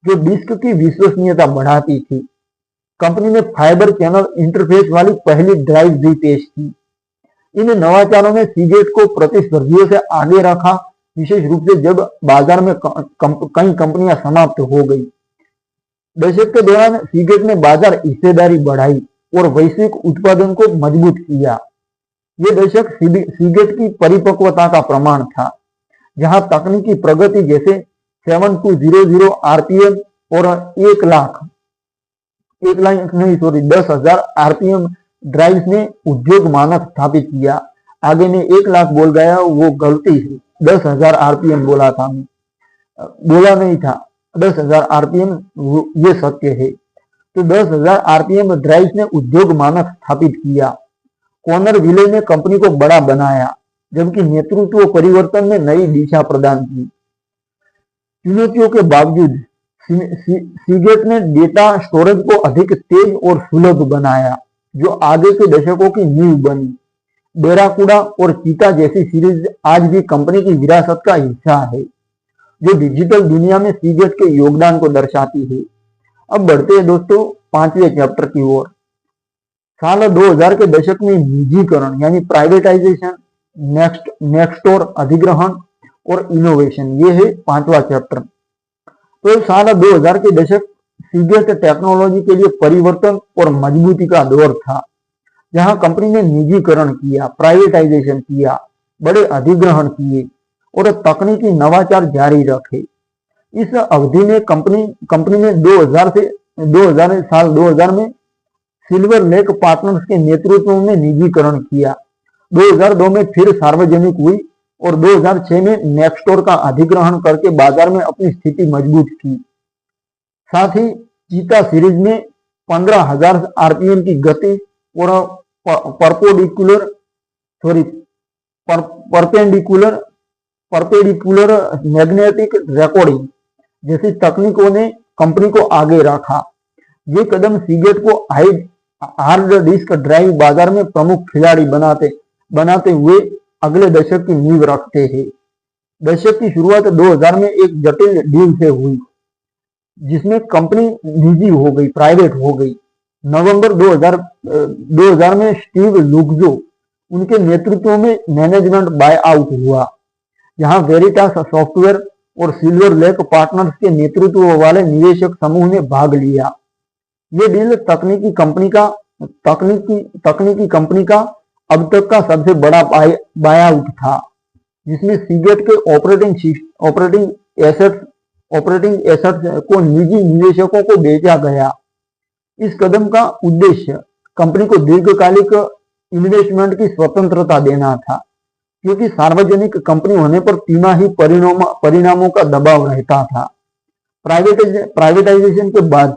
Speaker 1: जो डिस्क की विश्वसनीयता बढ़ाती थी। कंपनी ने फाइबर चैनल इंटरफेस वाली पहली ड्राइव भी पेश की। इन नवाचारों ने सीगेट को प्रतिस्पर्धियों से आगे रखा, विशेष रूप से जब बाजार में कई कंपनियां समाप्त हो गई। दशक के दौरान सीगेट ने बाजार हिस्सेदारी बढ़ाई और वैश्विक उत्पादन को मजबूत किया। ये दशक सीगेट की परिपक्वता का प्रमाण था, जहां तकनीकी प्रगति जैसे 7200 आरपीएम और 10,000 आरपीएम ड्राइव्स ने उद्योग मानक स्थापित किया। आगे ने 1,00,000 बोल गया, वो गलती है, 10,000 आरपीएम बोला था, बोला नहीं था, 10,000 आरपीएम ये सत्य है। तो 10,000 आरपीएम ड्राइव्स ने उद्योग मानक स्थापित किया। कॉर्नर विले ने कंपनी को बड़ा बनाया, जबकि नेतृत्व परिवर्तन ने नई दिशा प्रदान की। चुनौतियों के बावजूद सीगेट ने डेटा स्टोरेज को अधिक तेज और सुलभ बनाया, जो आगे के दशकों की नींव बनी। बैराकूडा और चीता जैसी सीरीज आज भी कंपनी की विरासत का हिस्सा है, जो डिजिटल दुनिया में सीगेट के योगदान को दर्शाती है। अब बढ़ते हैं दोस्तों 5वें चैप्टर की ओर। साल 2000 के दशक में निजीकरण यानी प्राइवेटाइजेशन, नेक्स्टोर अधिग्रहण और इनोवेशन, ये है 5वां चैप्टर। तो साल 2000 के दशक सीगेट टेक्नोलॉजी के लिए परिवर्तन और मजबूती का दौर था, जहां कंपनी ने निजीकरण किया, प्राइवेटाइजेशन किया, बड़े अधिग्रहण किए और तकनीकी नवाचार जारी रखे। इस अवधि में कंपनी ने 2000 में सिल्वर लेक पार्टनर्स के नेतृत्व में निजीकरण किया, 2002 में फिर सार्वजनिक हुई और 2006 में नेक्स्टोर का अधिग्रहण करके बाजार में अपनी स्थिति मजबूत की। साथ ही चीता सीरीज में 15,000 आरपीएम की गति और परपेंडिकुलर मैग्नेटिक रिकॉर्डिंग जैसी तकनीकों ने कंपनी को आगे रखा। ये कदम सीगेट को हार्ड डिस्क ड्राइव बाजार में प्रमुख खिलाड़ी बनाते हुए अगले दशक की नींव रखते हैं। दशक की शुरुआत 2000 में एक जटिल डील से हुई, जिसमें कंपनी निजी हो गई, प्राइवेट हो गई। नवंबर 2000 में स्टीव लुक्जो उनके नेतृत्व में मैनेजमेंट बाय आउट हुआ, जहां वेरिटास सॉफ्टवेयर और सिल्वर लेक पार्टनर्स के नेतृत्व वाले निवेशक समूह ने भाग लिया। ये डील तकनीकी कंपनी का अब तक का सबसे बड़ा बाय आउट था, जिसमें सीगेट के ऑपरेटिंग एसेट्स को निजी निवेशकों को बेचा गया। इस कदम का उद्देश्य कंपनी को दीर्घकालिक इन्वेस्टमेंट की स्वतंत्रता देना था, क्योंकि सार्वजनिक कंपनी होने पर तिमाही परिणामों का दबाव रहता था। प्राइवेटाइजेशन के बाद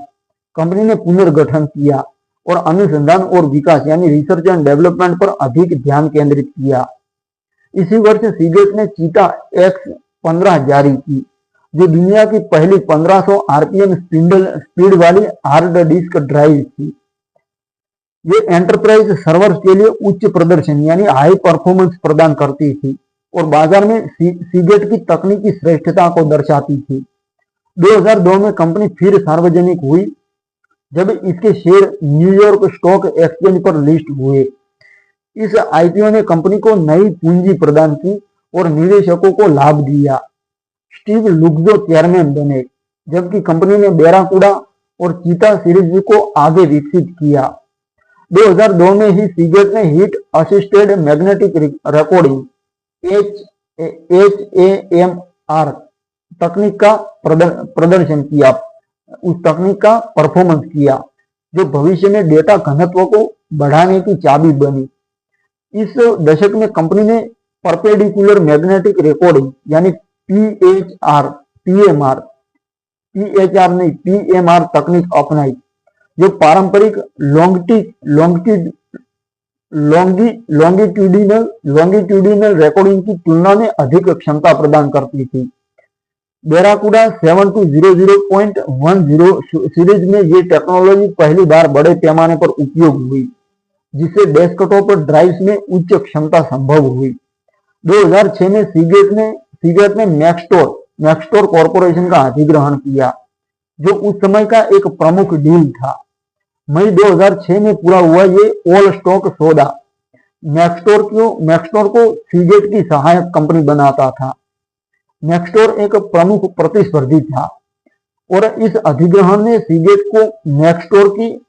Speaker 1: कंपनी ने पुनर्गठन किया और अनुसंधान और विकास यानी रिसर्च एंड डेवलपमेंट पर अधिक ध्यान केंद्रित किया। इसी वर्ष सीगेट ने चीता X15 जारी की, जो दुनिया की पहली 1500 आरपीएम स्पीड वाली हार्ड डिस्क ड्राइव थी। ये एंटरप्राइज सर्वर्स के लिए उच्च प्रदर्शन यानी हाई परफॉर्मेंस प्रदान करती थी और बाजार में सीगेट की तकनीकी श्रेष्ठता को दर्शाती थी। 2002 में कंपनी फिर सार्वजनिक हुई, जब इसके शेयर न्यूयॉर्क स्टॉक एक्सचेंज पर लिस्ट हुए। इस आईपीओ ने कंपनी को नई पूंजी प्रदान की और निवेशकों को लाभ दिया। स्टीव लुक्जो चेयरमैन बने, जबकि कंपनी ने बैराकूडा और चीता सीरीज को आगे विकसित किया। 2002 में ही सीगेट ने heat assisted magnetic recording HAMR तकनीक का प्रदर्शन किया, उस तकनीक का परफॉर्मेंस किया, जो भविष्य में डेटा घनत्व को बढ़ाने की चाबी बनी। इस दशक में कंपनी ने परपेंडिकुलर मैग्नेटिक रिकॉर्डिंग यानी PMR तकनीक अपनाई, जो पारंपरिक लॉन्गिट्यूडिनल रिकॉर्डिंग की तुलना में अधिक क्षमता प्रदान करती थी। बैराकूडा 7200.10 सीरीज में ये टेक्नोलॉजी पहली बार बड़े पैमाने पर उपयोग हुई, जिससे डेस्कटॉप ड्राइव्स में उच्च क्षमता संभव हुई। 2006 में सीगेट ने मैक्स्टोर कॉरपोरेशन का अधिग्रहण किया, जो उस समय का एक प्रमुख डील था। मई 2006 में पूरा हुआ ये ऑल स्टॉक सौदा मैक्स्टोर को सीगेट की सहायक कंपनी बनाता था। मैक्स्टोर एक प्रमुख प्रतिस्पर्धी था और इस अधिग्रहण ने सीगेट को मैक्स्टोर एक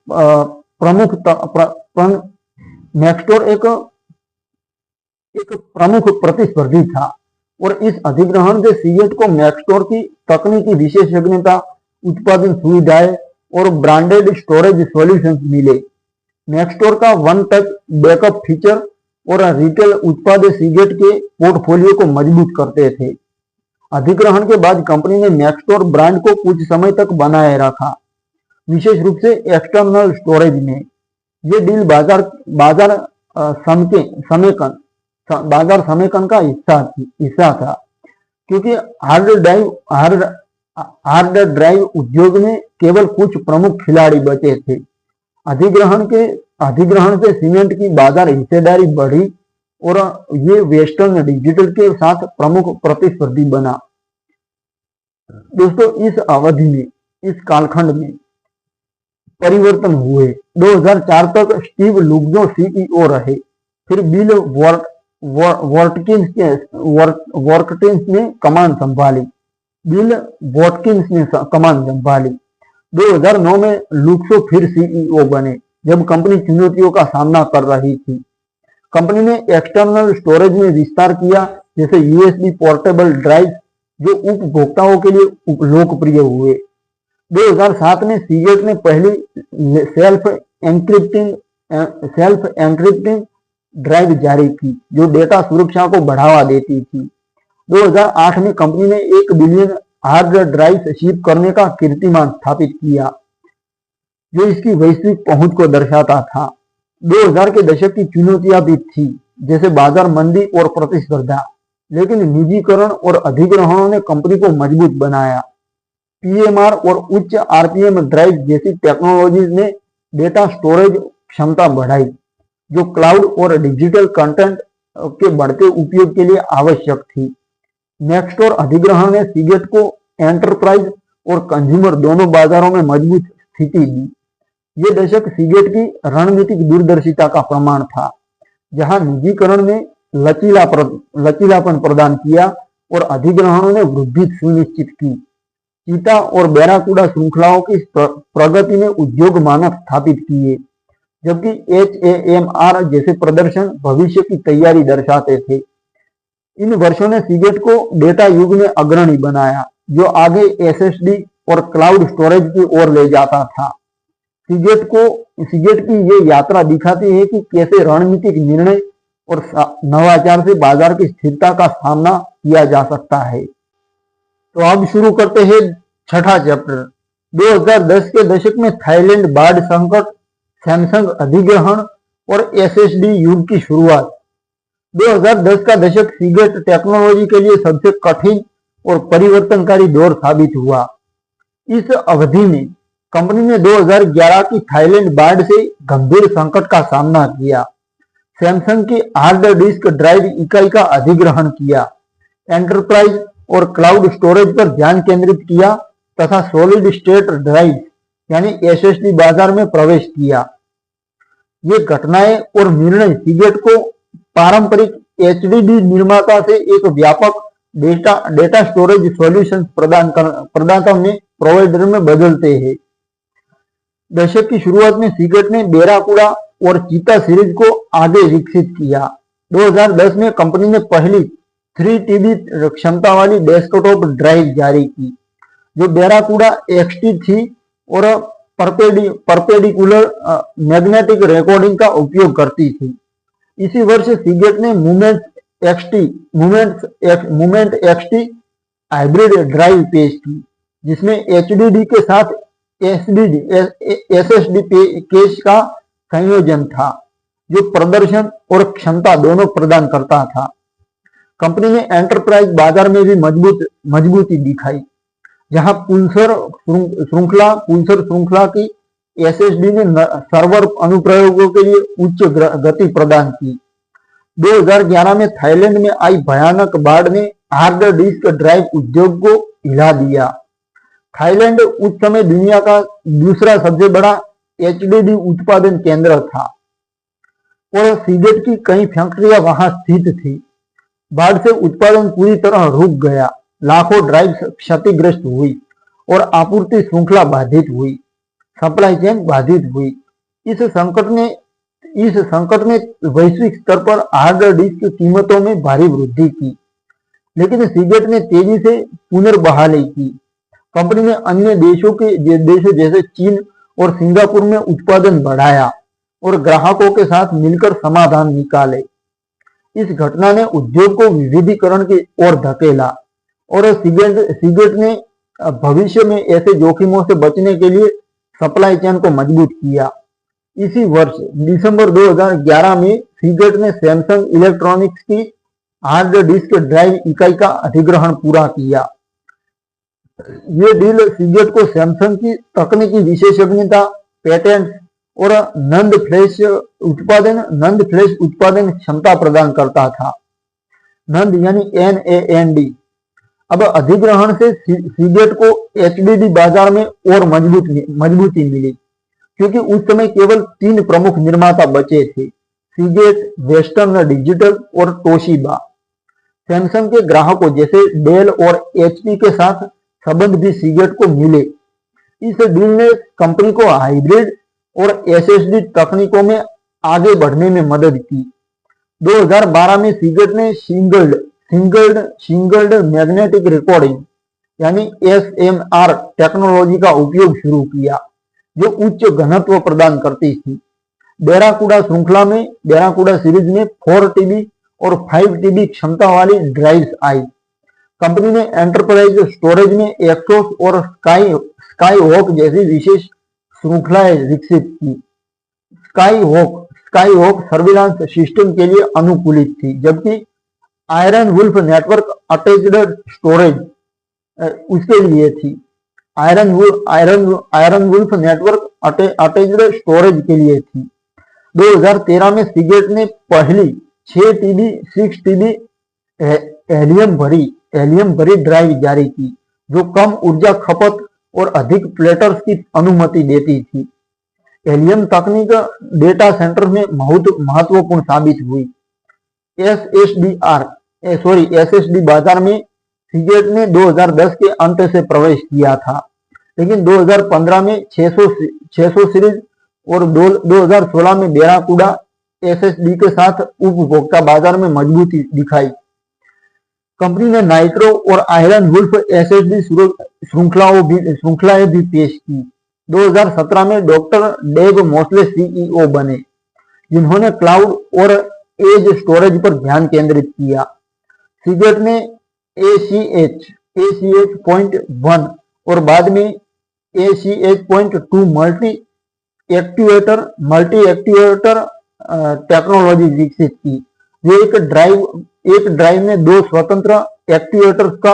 Speaker 1: प्रमुख प्रतिस्पर्धी था और इस अधिग्रहण से सीगेट को मैक्स्टोर की तकनीकी विशेषज्ञता, उत्पादन सुविधाएं और ब्रांडेड स्टोरेज सॉल्यूशंस मिले। मैक्स्टोर का वन टच बैकअप फीचर और रिटेल उत्पाद सीगेट के पोर्टफोलियो को मजबूत करते थे। अधिग्रहण के बाद कंपनी ने मैक्स्टोर ब्रांड को कुछ समय तक बनाए रखा, विशेष रूप से एक्सटर्नल स्टोरेज में। ये डील बाजार समेकन का हिस्सा था, क्योंकि हार्ड ड्राइव उद्योग में केवल कुछ प्रमुख खिलाड़ी बचे थे। अधिग्रहण से सीमेंट की बाजार हिस्सेदारी बढ़ी और ये वेस्टर्न डिजिटल के साथ प्रमुख प्रतिस्पर्धी बना। दोस्तों, इस अवधि में, इस कालखंड में परिवर्तन हुए। 2004 तक स्टीव लुक्जो सीईओ रहे, फिर बिल वॉटकिंस ने कमान संभाली। 2009 में लुक्सो फिर सीईओ बने जब कंपनी चुनौतियों का सामना कर रही थी। कंपनी ने एक्सटर्नल स्टोरेज में विस्तार किया, जैसे यूएसबी पोर्टेबल ड्राइव, जो उपभोक्ताओं के लिए लोकप्रिय हुए। 2007 में सीगेट ने पहली सेल्फ एन्क्रिप्टिंग ड्राइव जारी की, जो डेटा सुरक्षा को बढ़ावा देती थी। 2008 में कंपनी ने 1 बिलियन हार्ड ड्राइव शिप करने का कीर्तिमान स्थापित किया, जो इसकी वैश्विक पहुंच को दर्शाता था। 2000 के दशक की चुनौतियां भी थी, जैसे बाजार मंदी और प्रतिस्पर्धा, लेकिन निजीकरण और अधिग्रहणों ने कंपनी को मजबूत बनाया। पीएमआर और उच्च आरपीएम ड्राइव जैसी टेक्नोलॉजीज ने डेटा स्टोरेज क्षमता बढ़ाई, जो क्लाउड और डिजिटल कंटेंट के बढ़ते उपयोग के लिए आवश्यक थी। नेक्स्ट और अधिग्रहण ने सीगेट को एंटरप्राइज और कंज्यूमर दोनों बाजारों में मजबूत स्थिति दी। ये दशक सीगेट की रणनीतिक दूरदर्शिता का प्रमाण था, जहां निजीकरण ने लचीलापन प्रदान किया और अधिग्रहणों ने वृद्धि सुनिश्चित की। चीता और बैराकूडा श्रृंखलाओं की प्रगति ने उद्योग मानक स्थापित किए, जबकि HAMR जैसे प्रदर्शन भविष्य की तैयारी दर्शाते थे। इन वर्षों ने सीगेट को डेटा युग में अग्रणी बनाया, जो आगे SSD और क्लाउड स्टोरेज की ओर ले जाता था। सीगेट की ये यात्रा दिखाती है कि कैसे रणनीतिक निर्णय और नवाचार से बाजार की स्थिरता का सामना किया जा सकता है। तो अब शुरू करते हैं छठा चैप्टर। 2010 के दशक में थाईलैंड बाढ़ संकट, सैमसंग अधिग्रहण और SSD युग की शुरुआत। 2010 का दशक सीगेट टेक्नोलॉजी के लिए सबसे कठिन और परिवर्तनकारी दौर साबित हुआ। इस अवधि में कंपनी ने 2011 की थाईलैंड बाढ़ से गंभीर संकट का सामना किया, सैमसंग की हार्ड डिस्क ड्राइव इकाई का अधिग्रहण किया, एंटरप्राइज और क्लाउड स्टोरेज पर ध्यान केंद्रित किया तथा सॉलिड स्टेट ड्राइव यानी SSD बाजार में प्रवेश किया। ये घटनाएं और निर्णय सीगेट को पारंपरिक HDD निर्माता से एक व्यापक डेटा स्टोरेज सॉल्यूशन प्रदाता में प्रोवाइडर में बदलते हैं। दशक की शुरुआत में सीगेट ने बैराकूडा और चीता सीरीज को आगे विकसित किया। 2010 में कंपनी ने पहली 3 TB क्षमता वाली डेस्कटॉप ड्राइव जारी की, जो बैराकूडा XT थी और परपेडिकुलर मैग्नेटिक रिकॉर्डिंग का उपयोग करती थी। इसी वर्ष सीगेट ने मूवमेंट XT हाइब्रिड ड्राइव पेश की, जिसमें HDD के साथ SSD कैश का संयोजन था, जो प्रदर्शन और क्षमता दोनों प्रदान करता था। कंपनी ने एंटरप्राइज बाजार में भी मजबूती दिखाई, जहां पुल्सर श्रृंखला की SSD ने सर्वर अनुप्रयोगों के लिए उच्च गति प्रदान की। 2011 में थाईलैंड में आई भयानक बाढ़ ने हार्ड डिस्क ड्राइव उद्योग को हिला दिया। थाईलैंड उस समय दुनिया का दूसरा सबसे बड़ा HDD उत्पादन केंद्र था और सीगेट की कई फैक्ट्रियां वहां स्थित थी। बाढ़ से उत्पादन पूरी तरह रुक गया, लाखों ड्राइव क्षतिग्रस्त हुई और आपूर्ति श्रृंखला बाधित हुई, सप्लाई चेन बाधित हुई। इस संकट ने वैश्विक स्तर पर हार्ड डिस्क की कीमतों में भारी वृद्धि की, लेकिन सीगेट ने तेजी से पुनर्बहाली की। कंपनी ने अन्य देशों जैसे चीन और सिंगापुर में उत्पादन बढ़ाया और ग्राहकों के साथ मिलकर समाधान निकाले। इस घटना ने उद्योग को विविधीकरण की ओर धकेला और सीगेट ने भविष्य में ऐसे जोखिमों से बचने के लिए सप्लाई चेन को मजबूत किया। इसी वर्ष दिसंबर 2011 में सीगेट ने सैमसंग इलेक्ट्रॉनिक्स की हार्ड डिस्क ड्राइव इकाई का अधिग्रहण पूरा किया। ये डील सीगेट को सैमसंग की तकनीकी विशेषज्ञता, पेटेंट और नंद फ्लैश उत्पादन क्षमता प्रदान करता था। नंद यानी NAND। अब अधिग्रहण से सीगेट को HDD बाजार में और मजबूती मिली, क्योंकि उस समय केवल 3 प्रमुख निर्माता बचे थे, सीगेट, वेस्टर्न डिजिटल और तोशिबा। सैमसंग के ग्राहकों जैसे डेल और HP के साथ संबंध भी सीगेट को मिले। इस डील ने कंपनी को हाइब्रिड और एसएसडी तकनीकों में आगे बढ़ने में मदद की। 2012 में सीगेट ने सिंगल्ड मैग्नेटिक रिकॉर्डिंग यानी एसएमआर टेक्नोलॉजी का उपयोग शुरू किया, जो उच्च घनत्व प्रदान करती थी। बैराकूडा श्रृंखला में बैराकूडा सीरीज में 4 टीबी और 5 टीबी क्षमता वाली ड्राइव्स आई। कंपनी ने एंटरप्राइज स्टोरेज में एक्सोस और स्काई हॉक जैसी विशेष श्रृंखलाएं विकसित की। स्काई हॉक सर्विलांस सिस्टम के लिए अनुकूलित थी, जबकि IronWolf network attached storage उसके लिए थी। IronWolf network attached storage के लिए थी। 2013 में सीगेट ने पहली 6 टीबी 6 टीबी हेलियम भरी ड्राइव जारी की, जो कम ऊर्जा खपत और अधिक प्लेटर्स की अनुमति देती थी। हेलियम तकनीक डेटा सेंटर में महत्वपूर्ण साबित हुई। एसएसडी बाजार में सीगेट ने 2010 के अंत से प्रवेश किया था, लेकिन 2015 में 600 सीरीज और 2016 में बैराकूडा एसएसडी के साथ उपभोक्ता बाजार में मजबूती दिखाई। कंपनी ने नाइट्रो और आयरन वुल्फ एसएसडी श्रृंखलाएं भी पेश की। 2017 में डॉक्टर डेव मोस्ले सीईओ बने, जिन्होंने क्लाउड और एज स्टोरेज पर ध्यान केंद्रित किया। सीगेट ने ACH.1 और बाद में ACH.2 मल्टी एक्टिवेटर टेक्नोलॉजी विकसित की, जो एक ड्राइव में 2 स्वतंत्र एक्टिवेटर्स का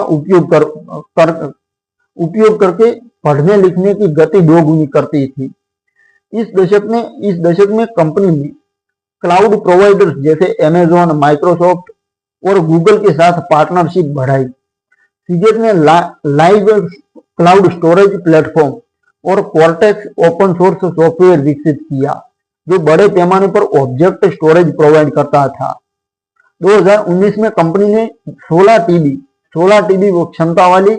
Speaker 1: उपयोग करके पढ़ने लिखने की गति 2 गुनी करती थी। इस दशक में कंपनी ने क्लाउड प्रोवाइडर्स जैसे अमेज़न, माइक्रोसॉफ्ट और गूगल के साथ पार्टनरशिप बढ़ाई। सीगेट ने लाइव क्लाउड स्टोरेज प्लेटफॉर्म और कॉर्टेक्स ओपन सोर्स सॉफ्टवेयर विकसित किया, जो बड़े पैमाने पर ऑब्जेक्ट स्टोरेज प्रोवाइड करता था। 2019 में कंपनी ने 16 टीबी क्षमता वाली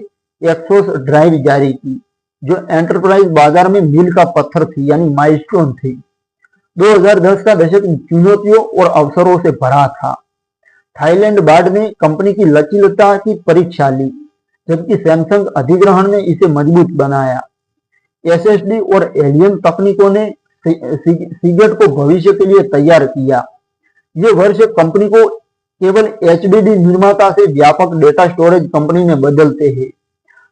Speaker 1: एक्सोस ड्राइव जारी की, जो एंटरप्राइज बाजार में मील का पत्थर थी, यानी माइलस्टोन थी। 2010 का दशक चुनौतियों और अवसरों से भरा था। थाईलैंड बार्ड ने कंपनी की लचीलता की परीक्षा ली, जबकि सैमसंग अधिग्रहण ने इसे मजबूत बनाया। एसएसडी और हेलियम तकनीकों ने सीगेट को भविष्य के लिए तैयार किया। ये वर्ष कंपनी को केवल एचडीडी निर्माता से व्यापक डेटा स्टोरेज कंपनी में बदलते हैं,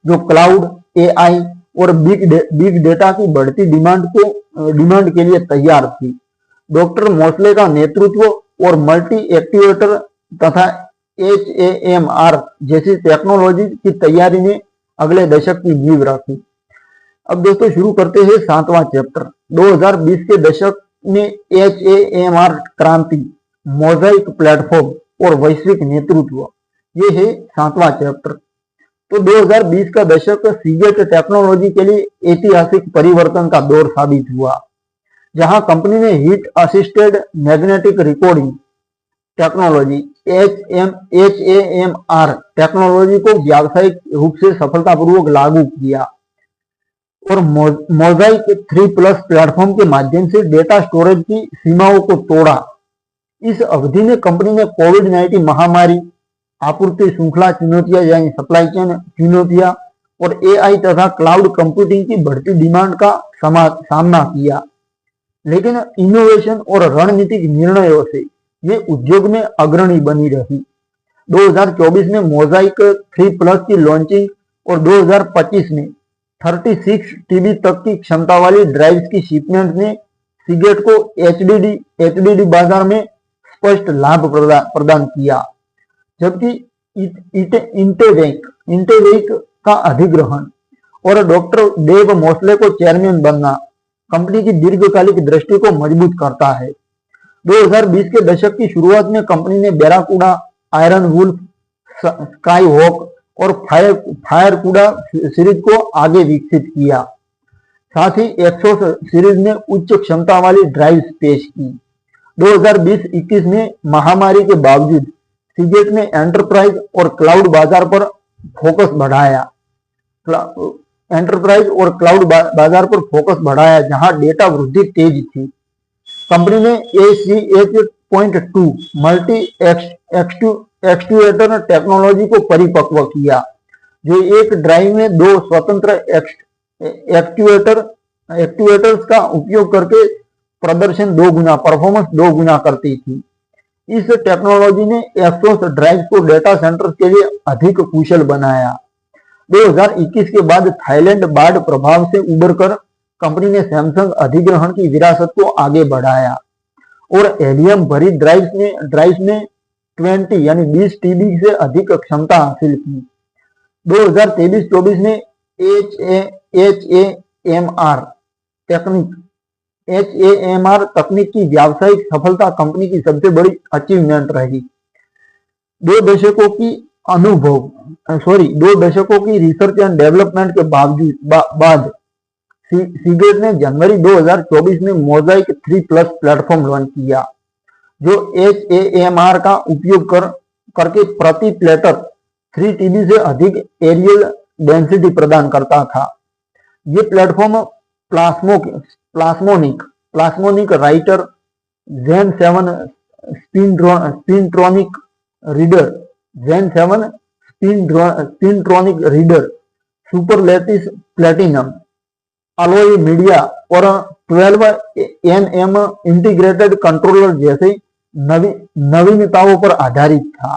Speaker 1: जो क्लाउड, एआई और बिग डेटा की बढ़ती डिमांड के लिए तैयार थी। डॉक्टर मोस्ले का नेतृत्व और मल्टी एक्टिवेटर तथा एचएएमआर जैसी टेक्नोलॉजी की तैयारी ने अगले दशक की नींव रखी। अब दोस्तों शुरू करते हैं 7वां चैप्टर। 2020 के दशक में एचएएमआर क्रांति, मोजाइक प्लेटफॉर्म और वैश्विक नेतृत्व, ये है 7वां चैप्टर। तो 2020 का दशक सीगेट टेक्नोलॉजी के लिए ऐतिहासिक परिवर्तन का दौर साबित हुआ, जहां कंपनी ने heat assisted magnetic recording technology HAMR technology को व्यावसायिक रूप से सफलतापूर्वक लागू किया और मोजाइक 3+ प्लेटफॉर्म के माध्यम से डेटा स्टोरेज की सीमाओं को तोड़ा। इस अवधि में कंपनी ने कोविड-19 महामारी, आपूर्ति श्रृंखला चुनौतियां यानी सप्लाई चेन चुनौतियां और एआई तथा क्लाउड कंप्यूटिंग की बढ़ती डिमांड का सामना किया, लेकिन इनोवेशन और रणनीतिक निर्णयों से ये उद्योग में अग्रणी बनी रही। 2024 में मोजाइक 3+ की लॉन्चिंग और 2025 में 36 टीबी तक की क्षमता वाली ड्राइव्स की शिपमेंट ने सीगेट को एचडीडी बाजार में स्पष्ट लाभ प्रदान किया, जबकि इंटेवेक का अधिग्रहण और डॉक्टर डेव मोस्ले को चेयरमैन बनना कंपनी की दीर्घकालिक दृष्टि को मजबूत करता है। 2020 के दशक की शुरुआत में कंपनी ने बैराकूडा, आयरन वुल्फ, स्काई हॉक और फायरकूडा सीरीज को आगे विकसित किया। साथ ही एक्सोस सीरीज में उच्च क्षमता वाली ड्राइव्स पेश की। 2020-21 में महामारी के बावजूद सीगेट ने एंटरप्राइज और क्लाउड बाजार पर फोकस बढ़ाया। एंटरप्राइज और क्लाउड बाजार पर फोकस बढ़ाया, जहां डेटा वृद्धि तेज थी। कंपनी ने ACH.2 मल्टी एक्चुएटर टेक्नोलॉजी को परिपक्व किया, जो एक ड्राइव में दो स्वतंत्र एक्चुएटर्स का उपयोग करके परफॉर्मेंस दो गुना करती थी। इस टेक्नोलॉजी ने एक्सोस ड्राइव को डेटा सेंटर के लिए अधिक कुशल बनाया। 2021 के बाद थाईलैंड बाढ़ प्रभाव से उबरकर कंपनी ने सैमसंग अधिग्रहण की विरासत को आगे बढ़ाया और हेलियम भरी ड्राइव्स में 20 टीबी से अधिक क्षमता हासिल की। 2023-24 में HAMR तकनीक की व्यावसायिक सफलता कंपनी की सबसे बड़ी अचीवमेंट रही। 2 दशकों की रिसर्च एंड डेवलपमेंट के बाद सीगेट ने जनवरी 2024 में मोजाइक 3+ प्लेटफॉर्म लॉन्च किया, जो HAMR का उपयोग करके प्रति प्लेटर 3 TB से अधिक एरियल डेंसिटी प्रदान करता था। ये platform plasmonic writer, Zen 7 spintronic reader, superlattice platinum alloy media और 12nm इंटीग्रेटेड कंट्रोलर जैसे नवीनताओं पर आधारित था।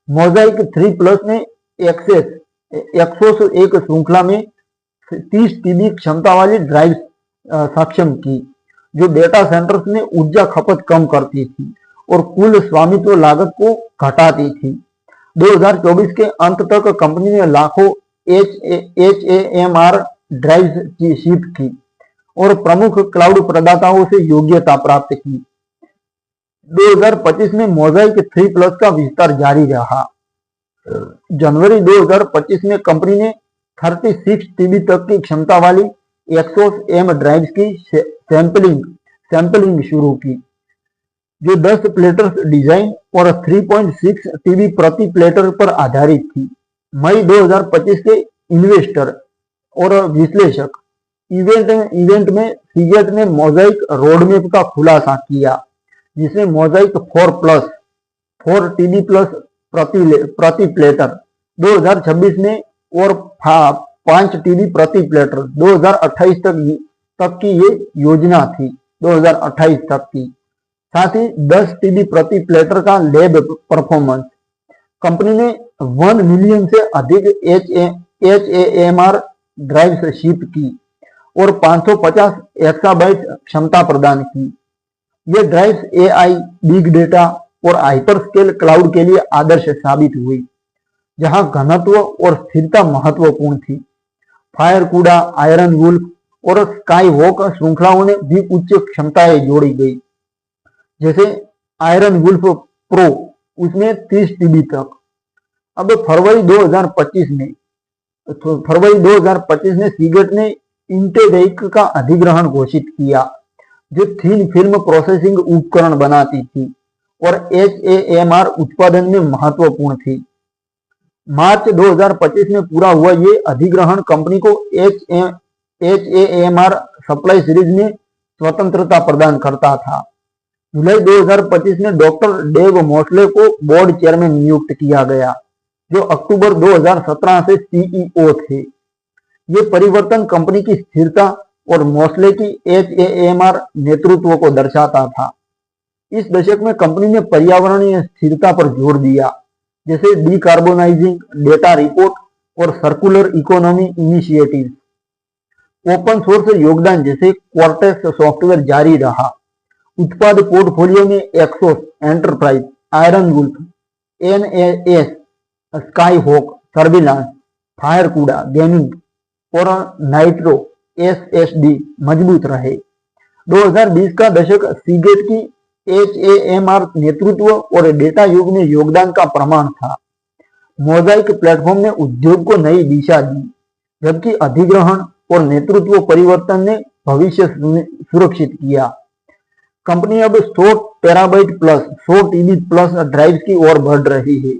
Speaker 1: मोजाइक 3+ ने एक्सोस एक श्रृंखला में 30 TB क्षमता वाली ड्राइव सक्षम की, जो डेटा सेंटर्स में ऊर्जा खपत कम करती थी और कुल स्वामित्व लागत को घटाती थी। 2024 के अंत तक कंपनी ने लाखों HAMR ड्राइव्स की शिप की और प्रमुख क्लाउड प्रदाताओं से योग्यता प्राप्त की। 2025 में मोजाइक 3+ का विस्तार जारी रहा। जनवरी 2025 में कंपनी ने 36 TB तक की क्षमता वाली एक्सोस M ड्राइव्स की सैंपलिंग शुरू की, जो 10 प्लेटर्स डिजाइन और 3.6 TB प्रति प्लेटर पर आधारित थी। मई 2025 के इन्वेस्टर और विश्लेषक इवेंट में सीगेट ने मोजाइक रोडमैप का खुलासा किया, जिसमें मोजाइक 4 TB प्लस प्रति प्लेटर 2026 में और 5 TB प्रति प्लेटर 2028 तक की ये योजना थी। 2028 तक की, साथ ही 10 TB प्रति प्लेटर का लैब परफॉर्मेंस। कंपनी ने 1 मिलियन से अधिक HAMR ड्राइव्स शिप की और 550 एक्साबाइट क्षमता प्रदान की। ये ड्राइव्स AI, बिग डेटा और हाइपरस्केल क्लाउड के लिए आदर्श साबित हुई, जहां घनत्व और स्थिरता महत्वपूर्ण थी। फायरकूडा, आयरन वुल्फ और स्काईहॉक श्रृंखलाओं ने भी उच्च क्षमताएं जोड़ी गई, जैसे आयरन वुल्फ प्रो, उसमें 30 TB तक। अब फरवरी 2025 में सीगेट ने इंटेडेक का अधिग्रहण घोषित किया, जो थिन फिल्म प्रोसेसिंग उपकरण बनाती थी और HAMR उत्पादन में महत्वपूर्ण थी। मार्च 2025 में पूरा हुआ ये अधिग्रहण कंपनी को HAMR सप्लाई सीरीज में स्वतंत्रता प्रदान करता था। जुलाई 2025 में डॉक्टर डेव मोस्ले को बोर्ड चेयरमैन नियुक्त किया गया, जो अक्टूबर 2017 से CEO थे। ये परिवर्तन कंपनी की स्थिरता और मोस्ले की HAMR नेतृत्व को दर्शाता था। इस दशक में कंपनी ने पर्यावरणीय स्थिरता पर जोर दिया, जैसे डीकार्बोनाइजिंग, डेटा रिपोर्ट और circular economy initiatives. Open source योगदान जैसे कॉर्टेक्स सॉफ्टवेयर जारी रहा। उत्पाद पोर्टफोलियो में Exos enterprise, IronWolf, NAS, SkyHawk, surveillance, FireCuda, gaming और नाइट्रो SSD मजबूत रहे। 2020 का दशक सीगेट की HAMR नेतृत्व और डेटा युग में योगदान का प्रमाण था। मोजाइक प्लेटफॉर्म ने उद्योग को नई दिशा दी, जबकि अधिग्रहण और नेतृत्व परिवर्तन ने भविष्य सुरक्षित किया। कंपनी अब 100 terabyte plus 100 TB plus drive की ओर बढ़ रही है,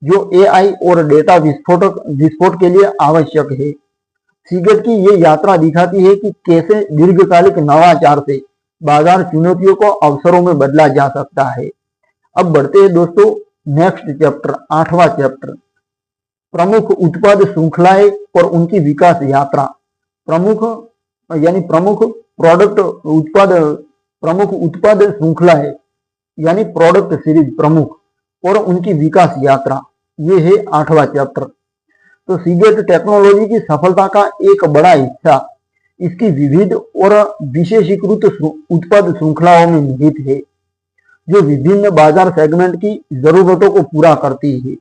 Speaker 1: जो AI और डेटा विस्फोट के लिए आवश्यक है। सीगेट की ये यात्रा दिखाती है कि कैसे दीर्घकालिक नवाचार से बाजार चुनौतियों को अवसरों में बदला जा सकता है। अब बढ़ते हैं दोस्तों नेक्स्ट चैप्टर, 8वां चैप्टर, प्रमुख उत्पाद श्रृंखलाएं और उनकी विकास यात्रा। प्रमुख यानी प्रमुख उत्पाद श्रृंखलाएं यानी प्रोडक्ट सीरीज प्रमुख और उनकी विकास यात्रा, ये है 8वां चैप्टर। तो सीगेट टेक्नोलॉजी की सफलता का एक बड़ा हिस्सा इसकी विविध और विशेषीकृत उत्पाद श्रृंखलाओं में निहित है, जो विभिन्न बाजार सेगमेंट की जरूरतों को पूरा करती है।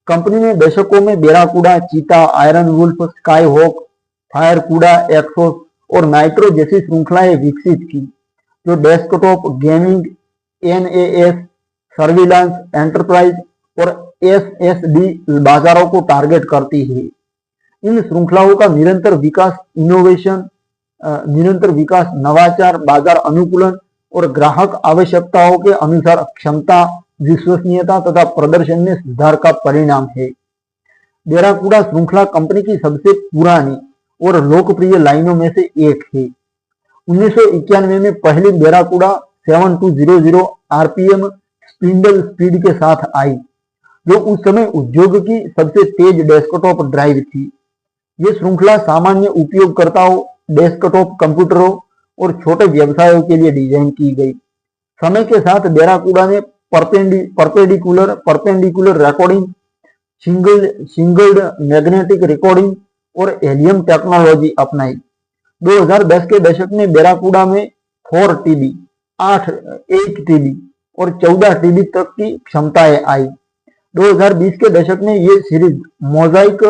Speaker 1: कंपनी ने दशकों में बेराकूडा, चीता, आयरन वुल्फ, स्काई हॉक, फायरकूडा, एक्सोस और नाइट्रो जैसी श्रृंखलाएं विकसित की, जो डेस्कटॉप, गेमिंग, एनएएस, सर्विलांस, एंटरप्राइज और एसएसडी बाजारों को टारगेट करती है। इन श्रृंखलाओं का निरंतर विकास, नवाचार, बाजार अनुकूलन और ग्राहक आवश्यकताओं के अनुसार क्षमता, विश्वसनीयता तथा प्रदर्शन में सुधार का परिणाम है। बेराकूडा श्रृंखला कंपनी की सबसे पुरानी और लोकप्रिय लाइनों में से एक है। 1991 में पहली बेराकूडा 7200 आरपीएम स्पिंडल स्पीड के साथ आई, जो उस समय उद्योग की सबसे तेज डेस्कटॉप ड्राइव थी। ये श्रृंखला सामान्य उपयोगकर्ताओं, डेस्कटॉप कंप्यूटरों और छोटे व्यवसायों के लिए डिजाइन की गई। समय के साथ बेराकूडा ने perpendicular recording, singled magnetic recording और हेलियम टेक्नोलॉजी अपनाई। 2010 के दशक में बेराकूडा में 4 टीबी, 8 टीबी और 14 टीबी तक की क्षमताएं आई। 2020 के दशक में ये सीरीज मोजाइक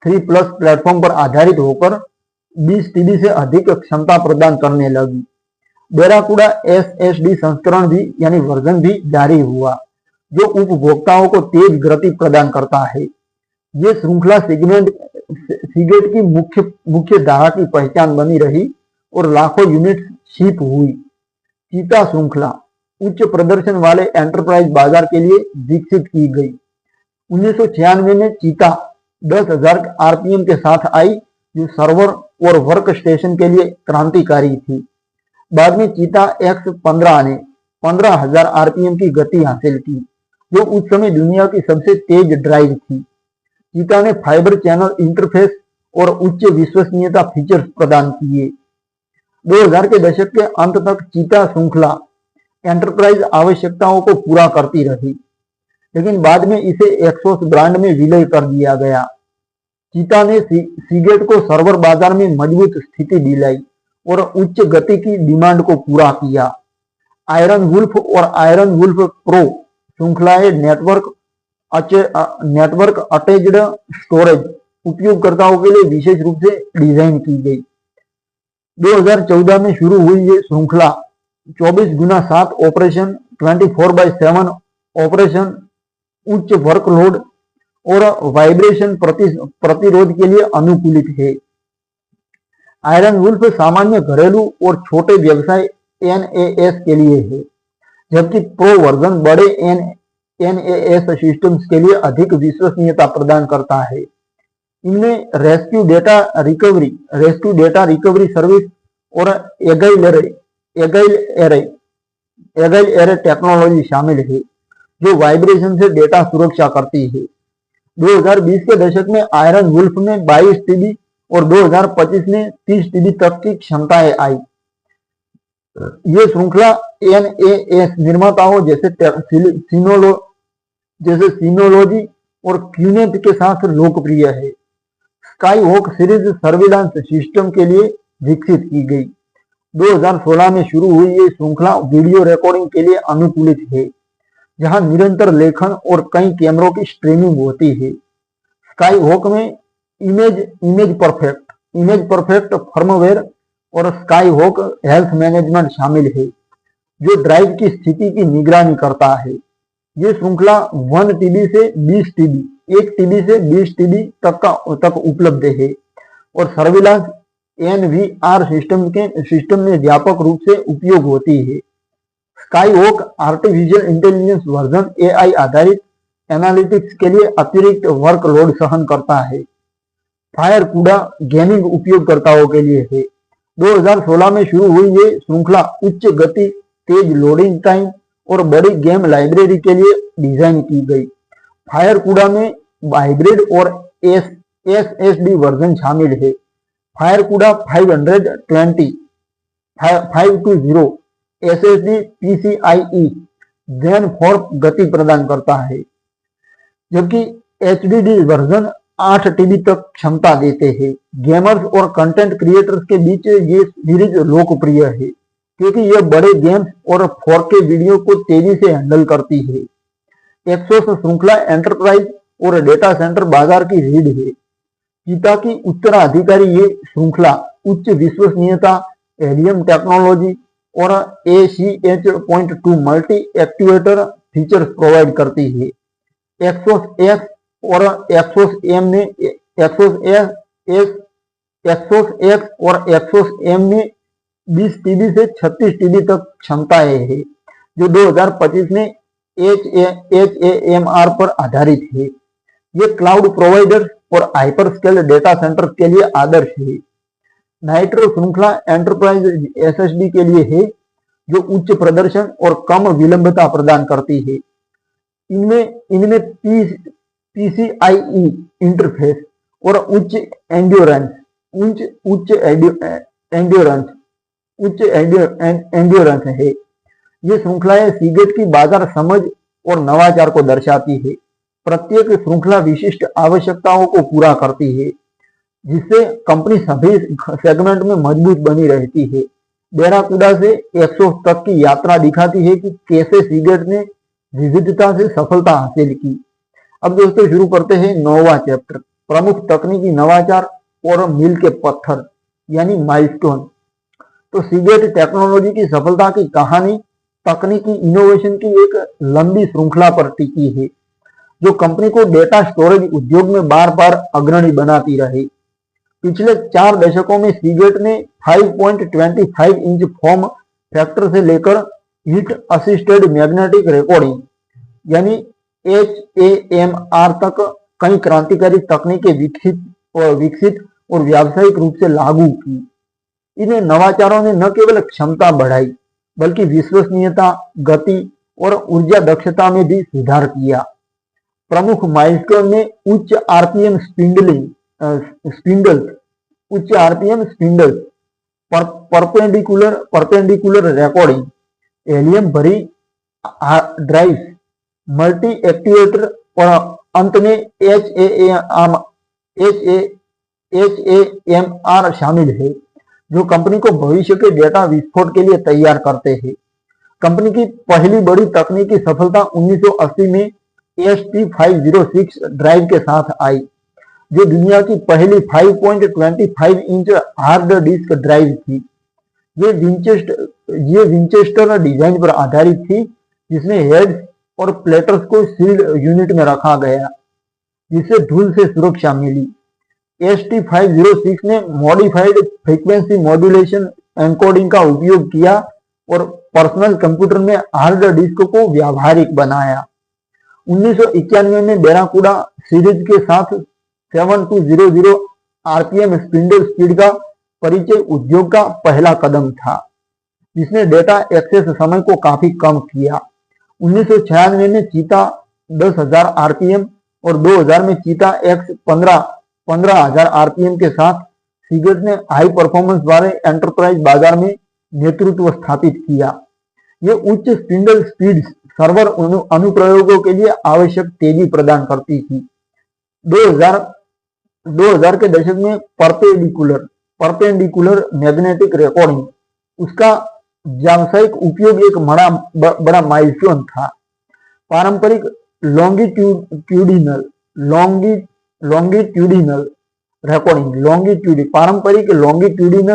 Speaker 1: 3+ प्लेटफॉर्म पर आधारित होकर 20 टीबी से अधिक क्षमता प्रदान करने लगी। बेराकूडा एसएसडी संस्करण भी यानी वर्जन भी जारी हुआ, जो उपभोक्ताओं को तेज गति प्रदान करता है। ये श्रृंखला सीगेट की मुख्य धारा की पहचान बनी रही और लाखों यूनिट शिप हुई। चीता श्रृंखला उच्च प्रदर्शन वाले एंटरप्राइज बाजार के लिए विकसित की गई। 1996 में चीता 10,000 आरपीएम के साथ आई, जो सर्वर और वर्क स्टेशन के लिए क्रांतिकारी थी। बाद में चीता X15 ने 15,000 आरपीएम की गति हासिल की, जो उस समय दुनिया की सबसे तेज ड्राइव थी। चीता ने फाइबर चैनल इंटरफेस और उच्च विश्वसनीयता फीचर्स प्रदान किए। 2000 के दशक के अंत तक चीता श्रृंखला एंटरप्राइज आवश्यकताओं को पूरा करती रही, लेकिन बाद में इसे एक्सोस ब्रांड में विलय कर दिया गया। चीता ने सीगेट को सर्वर बाजार में मजबूत स्थिति दिलाई और उच्च गति की डिमांड को पूरा किया। आयरन वुल्फ और आयरन वुल्फ प्रो श्रृंखलाएं नेटवर्क अटैच्ड स्टोरेज उपयोगकर्ताओं के लिए विशेष रूप से डिजाइन की गई। 2014 में शुरू हुई ये श्रृंखला 24x7 ऑपरेशन, 24/7 ऑपरेशन, उच्च वर्कलोड और वाइब्रेशन प्रतिरोध के लिए अनुकूलित है। आयरन वुल्फ सामान्य घरेलू और छोटे व्यवसाय एनएएस के लिए है, जबकि प्रो वर्जन बड़े एनएएस सिस्टम्स के लिए अधिक विश्वसनीयता प्रदान करता है। इनमें रेस्क्यू डेटा रिकवरी सर्विस और एगाइल एरे टेक्नोलॉजी शामिल है, जो वाइब्रेशन से डेटा सुरक्षा करती है। 2020 के दशक में आयरन वुल्फ में 22 टीबी और 2025 में 30 टीबी तक की क्षमताएं आई। ये श्रृंखला एनएएस निर्माताओं जैसे सिनोलॉजी और क्यूनेट के साथ लोकप्रिय है। SkyHawk series surveillance system के लिए विकसित की गई। 2016 में शुरू हुई ये श्रृंखला वीडियो रिकॉर्डिंग के लिए अनुकूलित है, जहां निरंतर लेखन और कई कैमरों की स्ट्रीमिंग होती है। स्काई हॉक में इमेज परफेक्ट फर्मवेयर और स्काई हॉक हेल्थ मैनेजमेंट शामिल है, जो ड्राइव की स्थिति की निगरानी करता है। ये श्रृंखला 1 टीबी से 20 टीबी, 1 टीबी से 20 टीबी तक उपलब्ध है और सर्विलांस एनवीआर सिस्टम में व्यापक रूप से उपयोग होती है। SkyHawk artificial intelligence version AI आधारित एनालिटिक्स के लिए अतिरिक्त वर्कलोड सहन करता है। फायरकूडा गेमिंग उपयोगकर्ताओं के लिए है। 2016 में शुरू हुई ये श्रृंखला उच्च गति, तेज लोडिंग टाइम और बड़ी गेम लाइब्रेरी के लिए डिजाइन की गई। फायरकूडा में हाइब्रिड और एसएसडी वर्जन शामिल है। फायरकूडा 520 एसएसडी PCIe Gen 4 गति प्रदान करता है, जबकि HDD वर्जन 8 TB तक क्षमता देते हैं। गेमर्स और कंटेंट क्रिएटर्स के बीच ये सीरीज लोकप्रिय है क्योंकि यह बड़े गेम्स और 4K वीडियो को तेजी से हैंडल करती है। एक्सोस श्रृंखला एंटरप्राइज और डेटा सेंटर बाजार की रीढ़ है। चीता की उत्तराधिकारी ये श्रृंखला उच्च विश्वसनीयता, हेलियम टेक्नोलॉजी और ACH.2 multi activator features provide करती है। एक्सोस एक्स और एक्सोस एम में एक्सोस एम में 20 TB से 36 TB तक क्षमताएं हैं, जो 2025 में HAMR पर आधारित है। ये क्लाउड प्रोवाइडर्स और हाइपर स्केल डेटा सेंटर के लिए आदर्श है। नाइट्रो श्रृंखला एंटरप्राइज SSD के लिए है, जो उच्च प्रदर्शन और कम विलंबता प्रदान करती है। इनमें PCIe इंटरफेस और उच्च एंड्योरेंस है। ये श्रृंखलाएं सीगेट की बाजार समझ और नवाचार को दर्शाती है। प्रत्येक श्रृंखला विशिष्ट आवश्यकताओं को पूरा करती है, जिससे कंपनी सभी सेगमेंट में मजबूत बनी रहती है। बैराकूडा से एक्सोस तक की यात्रा दिखाती है कि कैसे सीगेट ने विविधता से सफलता हासिल की। अब दोस्तों शुरू करते हैं नौवां चैप्टर, प्रमुख तकनीकी नवाचार और मील के पत्थर यानी माइलस्टोन। तो सीगेट टेक्नोलॉजी की सफलता की कहानी तकनीकी इनोवेशन की एक लंबी श्रृंखला पर टिकी है, जो कंपनी को डेटा स्टोरेज उद्योग में बार बार अग्रणी बनाती रही। पिछले 4 दशकों में सीगेट ने 5.25 इंच फॉर्म फैक्टर से लेकर हीट असिस्टेड मैग्नेटिक रिकॉर्डिंग यानी HAMR तक कई क्रांतिकारी तकनीकें विकसित और व्यावसायिक रूप से लागू की। इन नवाचारों ने न केवल क्षमता बढ़ाई, बल्कि विश्वसनीयता, गति और ऊर्जा दक्षता में भी सुधार किया। प्रमुख माइलस्टोन में उच्च RPM spindles, perpendicular recording, helium भरी ड्राइव, मल्टी एक्टिवेटर और अंत में HAMR शामिल है, जो कंपनी को भविष्य के डेटा विस्फोट के लिए तैयार करते हैं। कंपनी की पहली बड़ी तकनीकी सफलता 1980 में ST506 ड्राइव के साथ आई, जो दुनिया की पहली 5.25 इंच हार्ड डिस्क ड्राइव थी। ये विंचेस्टर डिजाइन पर आधारित थी, जिसमें हेड्स और प्लेटर्स को सील्ड यूनिट में रखा गया, जिससे धूल से सुरक्षा मिली। ST506 ने मॉडिफाइड फ्रीक्वेंसी मॉड्यूलेशन एन्कोडिंग का उपयोग किया और पर्सनल कंप्यूटर में हार्ड डिस्क को व्यावहारिक बनाया। 1991 में बैराकूडा सीरीज के साथ 7200 आरपीएम स्पिंडल स्पीड का परिचय उद्योग का पहला कदम था, जिसने डेटा एक्सेस समय को काफी कम किया। 1996 में चीता 10,000 आरपीएम और 2000 में चीता X 15,000 आरपीएम के साथ सीगेट ने हाई परफॉर्मेंस वाले एंटरप्राइज बाजार में नेतृत्व स्थापित किया। ये उच्च स्पिंडल स्पीड सर्वर अनुप्रयोगों के लिए आवश्यक तेजी प्रदान करती थी। 2000 के दशक में परपेंडिकुलर मैग्नेटिक रिकॉर्डिंग, उसका व्यावसायिक उपयोग एक बड़ा माइलस्टोन था। पारंपरिक लॉन्गिट्यूडिनल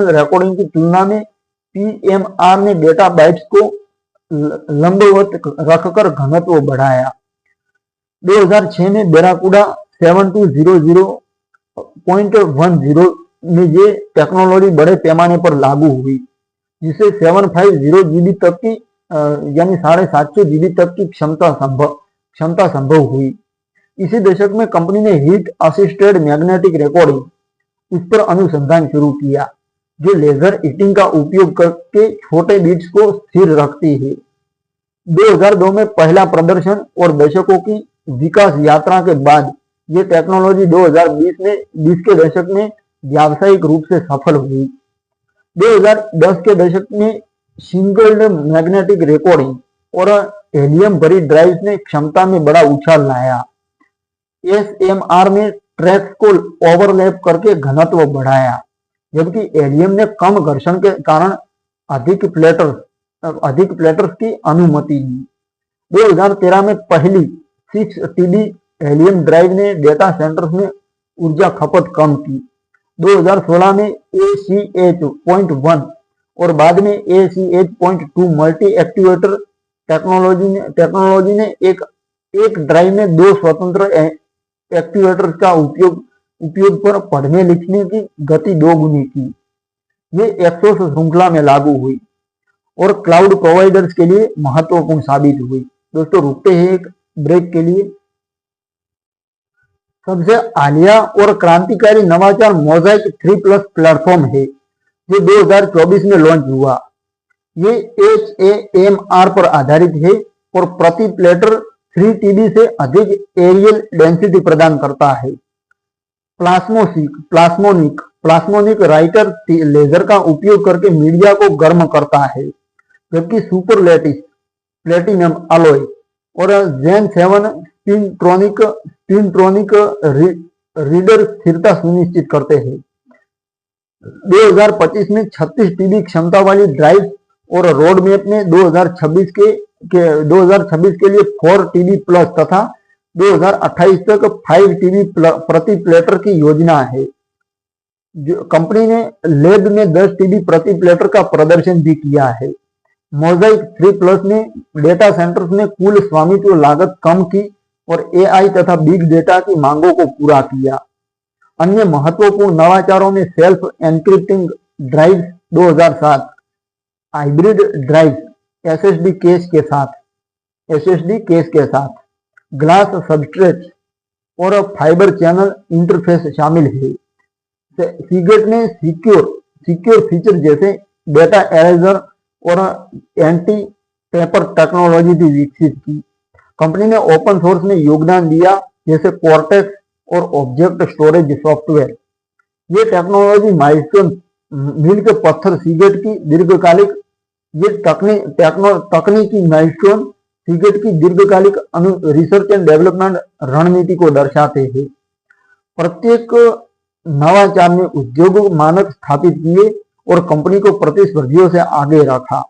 Speaker 1: रिकॉर्डिंग की तुलना में PMR ने डेटा बाइट्स को लंबवत रखकर घनत्व बढ़ाया। 2006 में बैराकूडा 7200.10 में ये टेक्नोलॉजी बड़े पैमाने पर लागू हुई, जिससे 750 GB तक की यानी 750 GB तक की क्षमता संभव हुई। इसी दशक में कंपनी ने हीट असिस्टेड मैग्नेटिक रिकॉर्डिंग उस पर अनुसंधान शुरू किया, जो लेजर हीटिंग का उपयोग करके छोटे बिट्स को स्थिर रखती है। 2002 में पहला प्रदर्शन और दशकों की विकास यात्रा के बाद ये टेक्नोलॉजी 2020 के दशक में व्यावसायिक रूप से सफल हुई। 2010 के दशक में सिंगल मैग्नेटिक रिकॉर्डिंग और हेलियम भरी ड्राइव ने क्षमता में बड़ा उछाल लाया। एसएमआर ने ट्रैक्स को ओवरलैप करके घनत्व बढ़ाया, जबकि हेलियम ने कम घर्षण के कारण अधिक प्लेटर्स की अनुमति दी। 2013 में पहली 6 TB हेलियम ड्राइव ने डेटा सेंटर्स में ऊर्जा खपत कम की। 2016 में ACH.1 और बाद में ACH.2 मल्टी एक्टिवेटर टेक्नोलॉजी ने एक ड्राइव में 2 स्वतंत्र एक्टिवेटर्स का उपयोग पर पढ़ने लिखने की गति 2 गुनी की। ये एक्सोस श्रृंखला में लागू हुई और क्लाउड प्रोवाइडर्स के लिए महत्वपूर्ण साबित हुई। दोस्तों रुकते हैं एक ब्रेक के लिए। सबसे हालिया और क्रांतिकारी नवाचार मोज़ाइक 3+ प्लेटफॉर्म है, जो 2024 में लॉन्च हुआ। ये HAMR पर आधारित है और प्रति प्लेटर 3 TB से अधिक एरियल डेंसिटी प्रदान करता है। प्लास्मोनिक राइटर लेजर का उपयोग करके मीडिया को गर्म करता है, जबकि सुपर लैटिस प्लेटिनम अलॉय और जेन 7 स्पिनट्रॉनिक रीडर स्थिरता सुनिश्चित करते हैं। 2025 में 36 TB क्षमता वाली ड्राइव और रोड मैप में 2026 के लिए 4 TB प्लस तथा 2028 तक 5 TB प्रति प्लेटर की योजना है। जो कंपनी ने लैब में 10 TB प्रति प्लेटर का प्रदर्शन भी किया है। मोज़ाइक 3+ ने डेटा सेंटर्स में कुल स्वामित्व लागत कम की और AI तथा बिग डेटा की मांगों को पूरा किया। अन्य महत्वपूर्ण नवाचारों में self encrypting drive 2007, hybrid drive SSD case के साथ ग्लास सबस्ट्रेट और फाइबर चैनल इंटरफेस शामिल है। सीगेट ने सिक्योर फीचर जैसे डेटा एरेजर और एंटी टेपर टेक्नोलॉजी भी विकसित की। कंपनी ने ओपन सोर्स में योगदान दिया, जैसे कॉर्टेक्स और ऑब्जेक्ट स्टोरेज सॉफ्टवेयर। ये टेक्नोलॉजी माइलस्टोन मील के पत्थर सीगेट की दीर्घकालिक तकनीकी माइलस्टोन सीगेट की दीर्घकालिक रिसर्च एंड डेवलपमेंट रणनीति को दर्शाते हैं। प्रत्येक नवाचार ने उद्योग मानक स्थापित किए और कंपनी को प्रतिस्पर्धियों से आगे रखा।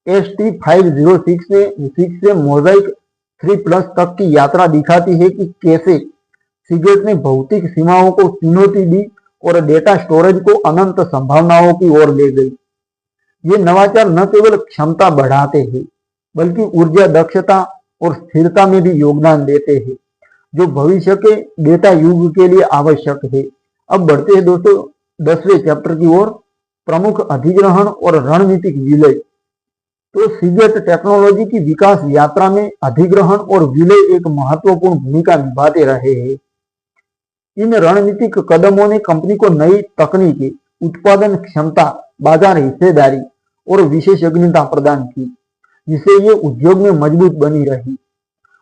Speaker 1: ST506 से मोज़ाइक 3+ तक की यात्रा दिखाती है कि कैसे सीगेट ने भौतिक सीमाओं को चुनौती दी और डेटा स्टोरेज को अनंत संभावनाओं की ओर ले गई। ये नवाचार न केवल क्षमता बढ़ाते हैं, बल्कि ऊर्जा दक्षता और स्थिरता में भी योगदान देते हैं, जो भविष्य के डेटा युग के लिए आवश्यक है। अब बढ़ते हैं दोस्तों 10वें चैप्टर की ओर, प्रमुख अधिग्रहण और रणनीतिक विलय। तो सीगेट टेक्नोलॉजी की विकास यात्रा में अधिग्रहण और विलय एक महत्वपूर्ण भूमिका निभाते रहे हैं। इन रणनीतिक कदमों ने कंपनी को नई तकनीकी, उत्पादन क्षमता, बाजार हिस्सेदारी और विशेषज्ञता प्रदान की, जिससे ये उद्योग में मजबूत बनी रही।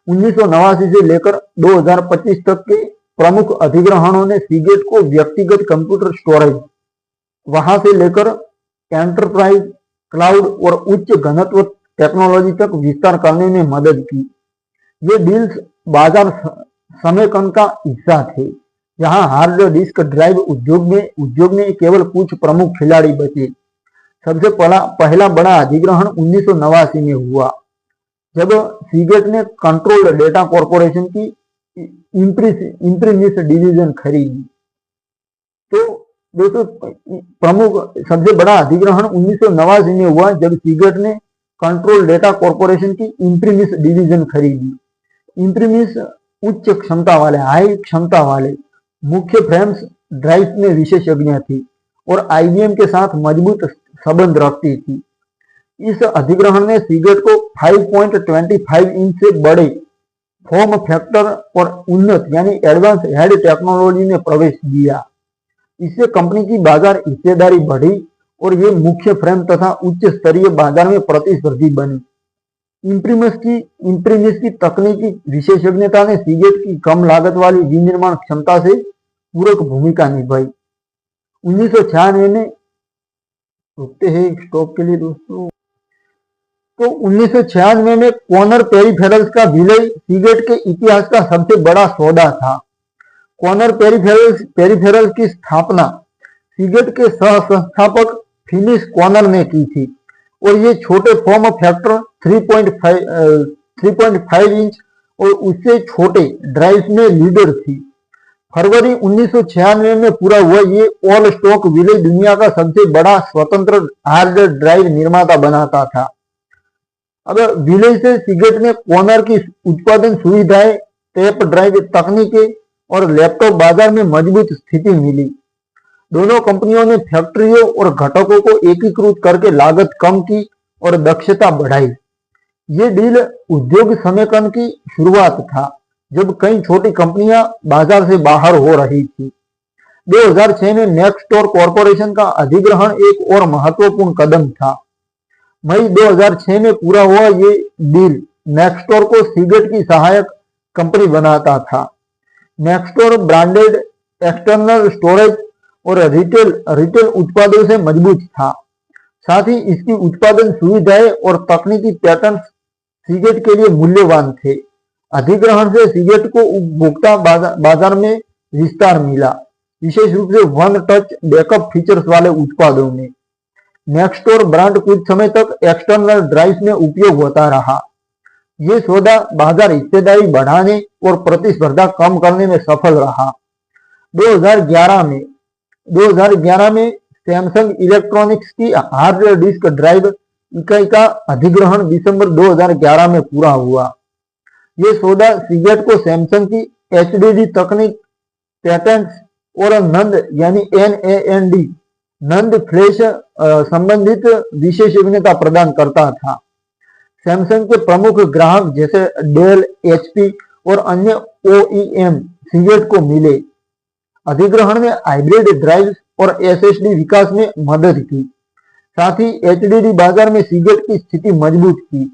Speaker 1: 1989 से लेकर 2025 तक के प्रमुख अधिग्रहणों ने सीगेट को व्यक्तिगत कंप्यूटर स्टोरेज, वहां से लेकर एंटरप्राइज, क्लाउड और उच्च घनत्व टेक्नोलॉजी तक विस्तार करने में मदद की। ये डील्स बाजार समेकन का हिस्सा थे, जहां हार्ड डिस्क ड्राइव उद्योग में केवल कुछ प्रमुख खिलाड़ी बचे। सबसे पहला बड़ा अधिग्रहण 1989 में हुआ, जब सीगेट ने कंट्रोल्ड डेटा कॉर्पोरेशन की इंप्रीमिस डिवीजन खरीदी। तो दोस्तों सबसे बड़ा अधिग्रहण 1989 में हुआ, जब सीगेट ने कंट्रोल डेटा कॉर्पोरेशन की इंप्रीमिस डिवीजन खरीदी। इंप्रीमिस उच्च क्षमता वाले, हाई क्षमता वाले मुख्य फ्रेम्स ड्राइव में विशेषज्ञ थी और IBM के साथ मजबूत संबंध रखती थी। इस अधिग्रहण ने सीगेट को 5.25 इंच से बड़े फॉर्म फैक्टर और उन्नत यानी एडवांस हेड टेक्नोलॉजी में प्रवेश दिया। इससे कंपनी की बाजार हिस्सेदारी बढ़ी और ये मुख्य फ्रेम तथा उच्च स्तरीय बाजार में प्रतिस्पर्धी बनी। इंप्रीमिस की तकनीकी विशेषज्ञता ने सीगेट की कम लागत वाली विनिर्माण क्षमता से पूरक भूमिका निभाई। 1996 में रुकते हैं स्टॉप के लिए दोस्तों। तो 1996 में कॉर्नर पेरिफेरल्स का विलय सीगेट के इतिहास का सबसे बड़ा सौदा था। कॉर्नर पेरिफेरल्स की स्थापना सीगेट के सह संस्थापक फिनिश कॉर्नर ने की थी और ये छोटे फॉर्म फैक्टर 3.5 इंच और उससे छोटे ड्राइव में लीडर थी। फरवरी 1996 में पूरा हुआ ये ऑल स्टॉक विलय दुनिया का सबसे बड़ा स्वतंत्र हार्ड ड्राइव निर्माता बनाता था। अब विलय से सीगेट ने कॉर्नर की उत्पादन सुविधाएं, टेप ड्राइव तकनीकें और लैपटॉप बाजार में मजबूत स्थिति मिली। दोनों कंपनियों ने फैक्ट्रियों और घटकों को एकीकृत करके लागत कम की और दक्षता बढ़ाई। ये डील उद्योग समेकन की शुरुआत था, जब कई छोटी कंपनियां बाजार से बाहर हो रही थी। 2006 में नेक्सटोर कॉरपोरेशन का अधिग्रहण एक और महत्वपूर्ण कदम था। मई 2006 में पूरा हुआ ये डील नेक्सटोर को सीगेट की सहायक कंपनी बनाता था। नेक्सटोर ब्रांडेड एक्सटर्नल स्टोरेज और रिटेल उत्पादों से मजबूत था। साथ ही इसकी उत्पादन सुविधाएं और तकनीकी पैटर्न सीगेट के लिए मूल्यवान थे। अधिग्रहण से सीगेट को उपभोक्ता बाजार में विस्तार मिला, विशेष रूप से वन टच बैकअप फीचर्स वाले उत्पादों में। नेक्सटोर ब्रांड कुछ समय तक एक्सटर्नल ड्राइव में उपयोग होता रहा। ये सौदा बाजार हिस्सेदारी बढ़ाने और प्रतिस्पर्धा कम करने में सफल रहा। 2011 में सैमसंग इलेक्ट्रॉनिक्स की हार्ड डिस्क ड्राइव इकाई का अधिग्रहण दिसंबर 2011 में पूरा हुआ। ये सौदा सीगेट को सैमसंग की एचडीडी तकनीक, पैटेंट्स और नंद यानी NAND नंद फ्लैश संबंधित विशेषज्ञता प्रदान करता था। सैमसंग के प्रमुख ग्राहक जैसे डेल, HP और अन्य OEM सीगेट को मिले। अधिग्रहण ने हाइब्रिड ड्राइव और SSD विकास में मदद की। साथ ही HDD बाजार में सीगेट की स्थिति मजबूत की।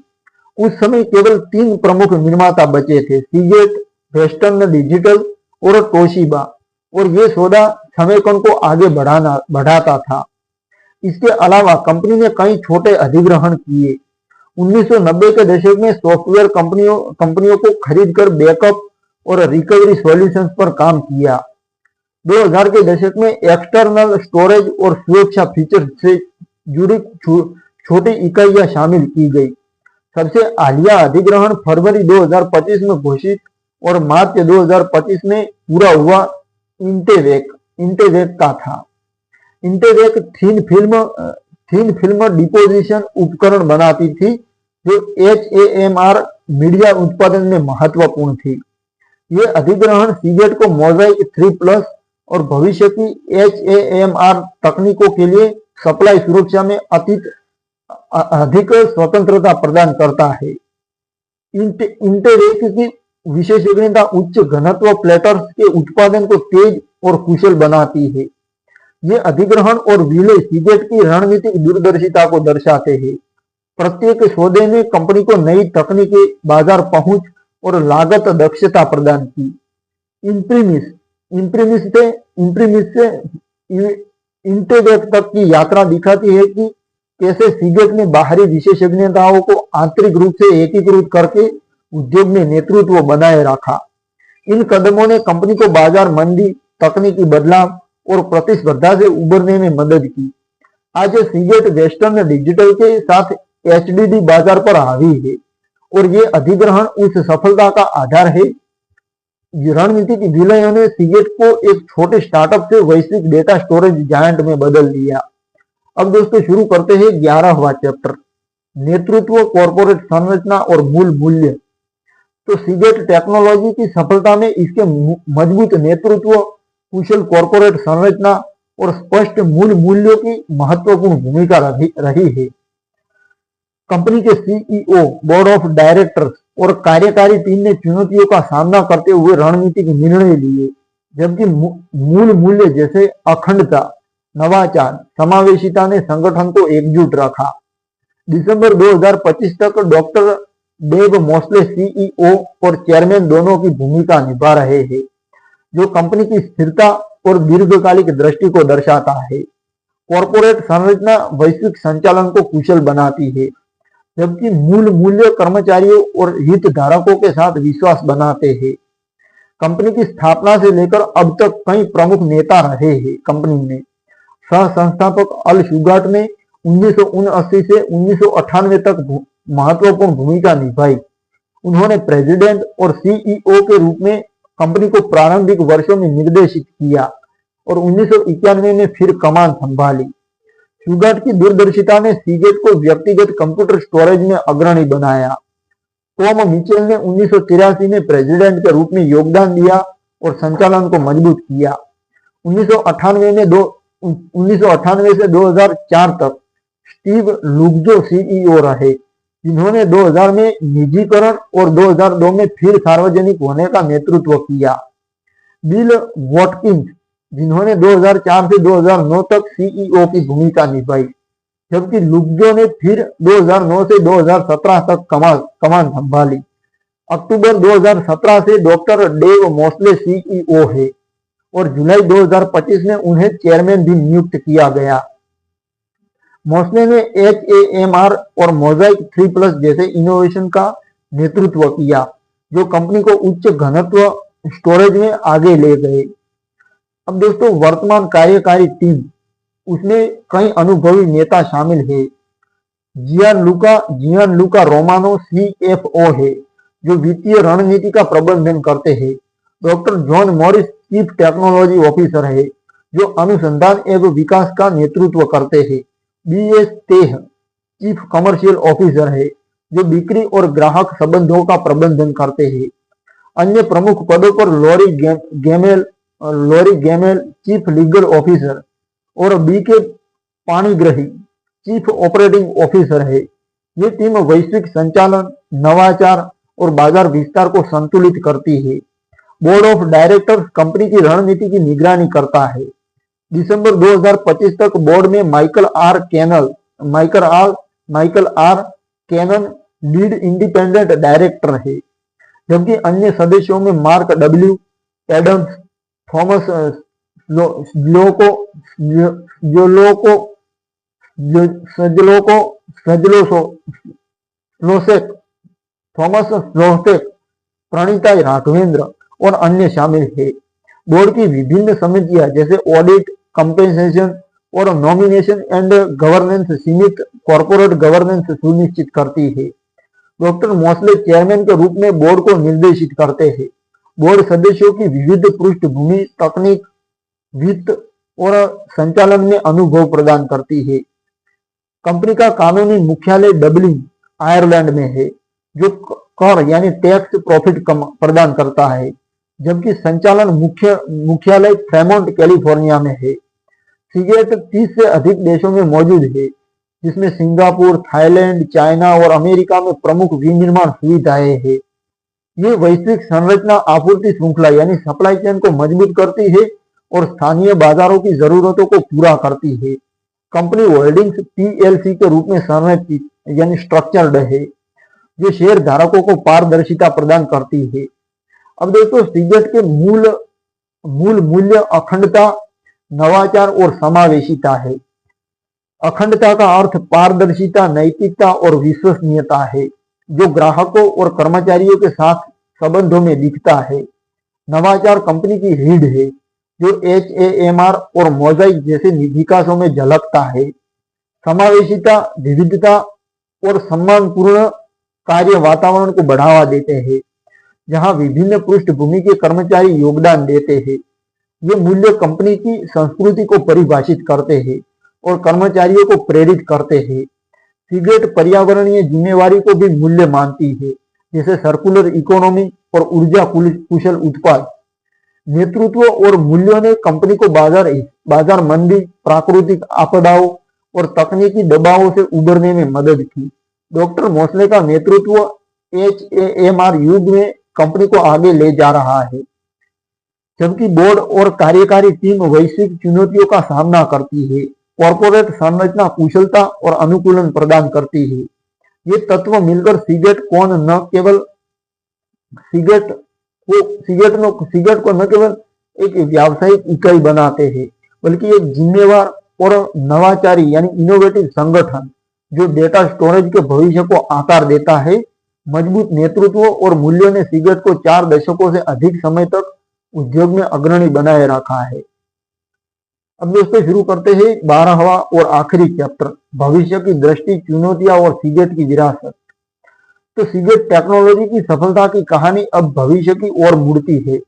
Speaker 1: उस समय केवल 3 प्रमुख निर्माता बचे थे, सीगेट, वेस्टर्न डिजिटल और तोशिबा, और ये सौदा समेकन को आगे बढ़ाता था। इसके अलावा कंपनी ने कई छोटे अधिग्रहण किए। 1990 के दशक में सॉफ्टवेयर कंपनियों को खरीदकर बैकअप और रिकवरी सॉल्यूशंस पर काम किया। 2000 के दशक में एक्सटर्नल स्टोरेज और सुरक्षा फीचर्स से जुड़ी छोटी इकाइयां शामिल की गई। सबसे हालिया अधिग्रहण फरवरी 2025 में घोषित और मार्च 2025 में पूरा हुआ इंटेवेक का था। इंटेवेक थिन फिल्म डिपोजिशन उपकरण बनाती थी, जो HAMR मीडिया उत्पादन में महत्वपूर्ण थी। ये अधिग्रहण सीगेट को मोजाइक 3+ और भविष्य की HAMR तकनीकों के लिए सप्लाई सुरक्षा में अधिक स्वतंत्रता प्रदान करता है। इंटेवेक की विशेषज्ञता उच्च घनत्व प्लेटर्स के उत्पादन को तेज और कुशल बनाती है। ये अधिग्रहण और विलय सीगेट की रणनीतिक दूरदर्शिता को दर्शाते हैं। प्रत्येक सौदे ने कंपनी को नई तकनीकी, बाजार पहुंच और लागत दक्षता प्रदान की। इंप्रीमिस से इंटेवेक तक की यात्रा दिखाती है कि कैसे सीगेट ने बाहरी विशेषज्ञताओं को आंतरिक रूप से एकीकृत करके उद्योग में नेतृत्व बनाए रखा। इन कदमों ने कंपनी को बाजार मंदी, तकनीकी बदलाव और प्रतिस्पर्धा से उबरने में मदद की। आज सीगेट वेस्टर्न डिजिटल के साथ HDD बाजार पर हावी है और ये अधिग्रहण उस सफलता का आधार है। रणनीतिक विलय ने सीगेट को एक छोटे स्टार्टअप से वैश्विक डेटा स्टोरेज जायंट में बदल दिया। अब दोस्तों शुरू करते हैं 11वां चैप्टर, नेतृत्व, कॉर्पोरेट संरचना और मूल मूल्य। तो सीगेट टेक्नोलॉजी की सफलता में इसके मजबूत नेतृत्व, कुशल कॉर्पोरेट संरचना और स्पष्ट मूल मूल्यों की महत्वपूर्ण भूमिका रही है। कंपनी के CEO, बोर्ड ऑफ डायरेक्टर्स और कार्यकारी टीम ने चुनौतियों का सामना करते हुए रणनीतिक निर्णय लिए, जबकि मूल मूल्य जैसे अखंडता, नवाचार, समावेशिता ने संगठन को एकजुट रखा। दिसंबर 2025 तक डॉक्टर डेव मोसले सीईओ और चेयरमैन दोनों की भूमिका निभा रहे हैं, जो कंपनी की स्थिरता और दीर्घकालिक दृष्टि को दर्शाता है। कॉर्पोरेट संरचना वैश्विक संचालन को कुशल बनाती है, जबकि मूल मूल्य कर्मचारियों और हितधारकों के साथ विश्वास बनाते हैं। कंपनी की स्थापना से लेकर अब तक कई प्रमुख नेता रहे हैं कंपनी में। सह संस्थापक अल शुगार्ट ने 1979 से 1998 तक महत्वपूर्ण भूमिका निभाई। उन्होंने प्रेसिडेंट और सीईओ के रूप में कंपनी को प्रारंभिक वर्षों में निर्देशित किया और 1991 में फिर कमान संभाली। शुगार्ट की दूरदर्शिता ने सीगेट को व्यक्तिगत कंप्यूटर स्टोरेज में अग्रणी बनाया। टॉम मिचेल ने 1983 में प्रेसिडेंट के रूप में योगदान दिया और संचालन को मजबूत किया। 1998 से 2004 तक स्टीव लुग्जो सीईओ रहे, जिन्होंने 2000 में निजीकरण और 2002 में फिर सार्वजनिक होने का नेतृत्व किया। बिल वॉटकिंस, जिन्होंने 2004 से 2009 तक सीईओ की भूमिका निभाई, जबकि लुग्जो ने फिर 2009 से 2017 तक कमान संभाली। अक्टूबर 2017 से डॉक्टर डेव मोसले सीईओ है और जुलाई 2025 में उन्हें चेयरमैन भी नियुक्त किया गया। मोसले ने HAMR और मोजाइक 3+ जैसे इनोवेशन का नेतृत्व किया, जो कंपनी को उच्च घनत्व स्टोरेज में आगे ले गए। अब दोस्तों, वर्तमान कार्यकारी टीम, उसमें कई अनुभवी नेता शामिल है। जियानलुका रोमानो CFO है, जो वित्तीय रणनीति का प्रबंधन करते हैं। Doctor John Morris chief technology officer है, जो अनुसंधान एवं विकास का नेतृत्व करते हैं। BS Teh chief commercial officer है, जो बिक्री और ग्राहक संबंधों का प्रबंधन करते हैं। अन्य प्रमुख पदों पर लॉरी गेमेल चीफ लीगल ऑफिसर और BK Panigrahi chief operating officer है। ये टीम वैश्विक संचालन, नवाचार और बाजार विस्तार को संतुलित करती है। बोर्ड ऑफ डायरेक्टर्स कंपनी की रणनीति की निगरानी करता है। दिसंबर 2025 तक बोर्ड में Michael R Cannon lead independent director है, जबकि अन्य सदस्यों में Mark W Adams, Thomas Slosek, Praneeta Raghavendra और अन्य शामिल है। बोर्ड की विभिन्न समितियां जैसे ऑडिट, कंपेंसेशन और नॉमिनेशन एंड गवर्नेंस सीमित कॉर्पोरेट गवर्नेंस सुनिश्चित करती है। डॉक्टर मोसले चेयरमैन के रूप में बोर्ड को निर्देशित करते हैं। बोर्ड सदस्यों की विविध पृष्ठभूमि, तकनीक, वित्त और संचालन में अनुभव प्रदान करती है। कंपनी का कानूनी मुख्यालय डबलिन, आयरलैंड में है, जो कर यानी टैक्स प्रॉफिट प्रदान करता है, जबकि संचालन मुख्यालय फ्रेमोंट, कैलिफोर्निया में है। सीगेट 30 से अधिक देशों में मौजूद है, जिसमें सिंगापुर, थाईलैंड, चाइना और अमेरिका में प्रमुख विनिर्माण सुविधाएं हैं। ये वैश्विक संरचना आपूर्ति श्रृंखला यानी सप्लाई चेन को मजबूत करती है और स्थानीय बाजारों की जरूरतों को पूरा करती है। कंपनी होल्डिंग्स PLC के रूप में संरचित यानी स्ट्रक्चर्ड है, जो शेयर धारकों को पारदर्शिता प्रदान करती है। अब दोस्तों, सीगेट के मूल मूल्य अखंडता, नवाचार और समावेशिता है। अखंडता का अर्थ पारदर्शिता, नैतिकता और विश्वसनीयता है, जो ग्राहकों और कर्मचारियों के साथ संबंधों में दिखता है। नवाचार कंपनी की रीढ़ है, जो HAMR और मोजाइक जैसे विकासों में झलकता है। समावेशिता विविधता और सम्मानपूर्ण कार्य वातावरण को बढ़ावा देते हैं, जहां विभिन्न पृष्ठभूमि के कर्मचारी योगदान देते हैं। ये मूल्य कंपनी की संस्कृति को परिभाषित करते हैं और कर्मचारियों को प्रेरित करते हैं। सीगेट पर्यावरणीय जिम्मेवारी को भी मूल्य मानती है, जैसे सर्कुलर इकोनॉमी और ऊर्जा कुशल उत्पाद। नेतृत्व और मूल्यों ने कंपनी को बाजार मंदी, प्राकृतिक आपदाओं और तकनीकी दबावों से उबरने में मदद की। डॉक्टर मोसले का नेतृत्व HAMR युग में कंपनी को आगे ले जा रहा है। जबकि बोर्ड और कार्यकारी टीम वैश्विक चुनौतियों का सामना करती है। कॉर्पोरेट संरचना कुशलता और अनुकूलन प्रदान करती है। ये तत्व मिलकर सीगेट न केवल सीगेट को न केवल एक व्यावसायिक इकाई बनाते हैं, बल्कि एक जिम्मेवार और नवाचारी यानी इनोवेटिव संगठन जो डेटा स्टोरेज के भविष्य को आकार देता है। मजबूत नेतृत्व और मूल्यों ने सीगेट को 4 दशकों से अधिक समय तक उद्योग में अग्रणी बनाए रखा है। अब दोस्तों शुरू करते हैं 12वां और आखिरी चैप्टर, भविष्य की दृष्टि, चुनौतियां और सीगेट की विरासत। तो सीगेट टेक्नोलॉजी की सफलता की कहानी अब भविष्य की ओर मुड़ती है,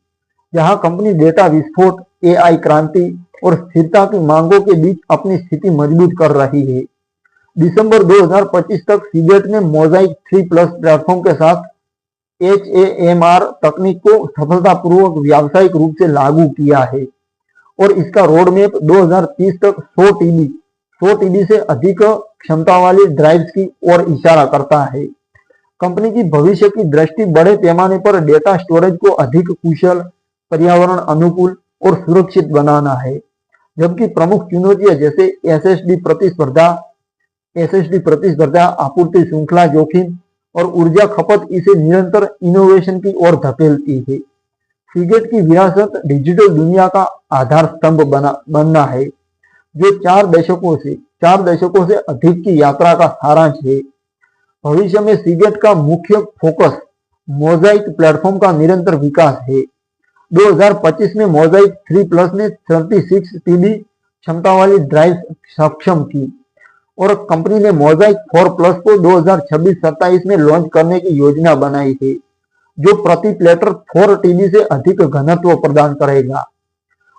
Speaker 1: जहां कंपनी डेटा विस्फोट, एआई क्रांति और स्थिरता की मांगों के बीच अपनी स्थिति मजबूत कर रही है। दिसंबर 2025 तक सीगेट ने मोजाइक 3+ प्लेटफॉर्म के साथ HAMR तकनीक को सफलतापूर्वक व्यावसायिक रूप से लागू किया है और इसका रोड मैप 2030 तक 100 TB से अधिक क्षमता वाली ड्राइव्स की ओर इशारा करता है। कंपनी की भविष्य की दृष्टि बड़े पैमाने पर डेटा स्टोरेज को अधिक कुशल, पर्यावरण अनुकूल और सुरक्षित बनाना है, जबकि प्रमुख चुनौतियां जैसे SSD प्रतिस्पर्धा, आपूर्ति श्रृंखला जोखिम और ऊर्जा खपत इसे निरंतर इनोवेशन की ओर धकेलती है। सीगेट की विरासत डिजिटल दुनिया का आधार स्तंभ बनना है, जो 4 दशकों से अधिक की यात्रा का सारांश है। भविष्य में सीगेट का मुख्य फोकस मोजाइक प्लेटफॉर्म का निरंतर विकास है। 2025 में मोजाइक 3+ ने 36 TB क्षमता वाली ड्राइव सक्षम की और कंपनी ने मोजाइक 4+ को 2026-27 में लॉन्च करने की योजना बनाई है, जो प्रति प्लेटर 4 TB से अधिक घनत्व प्रदान करेगा।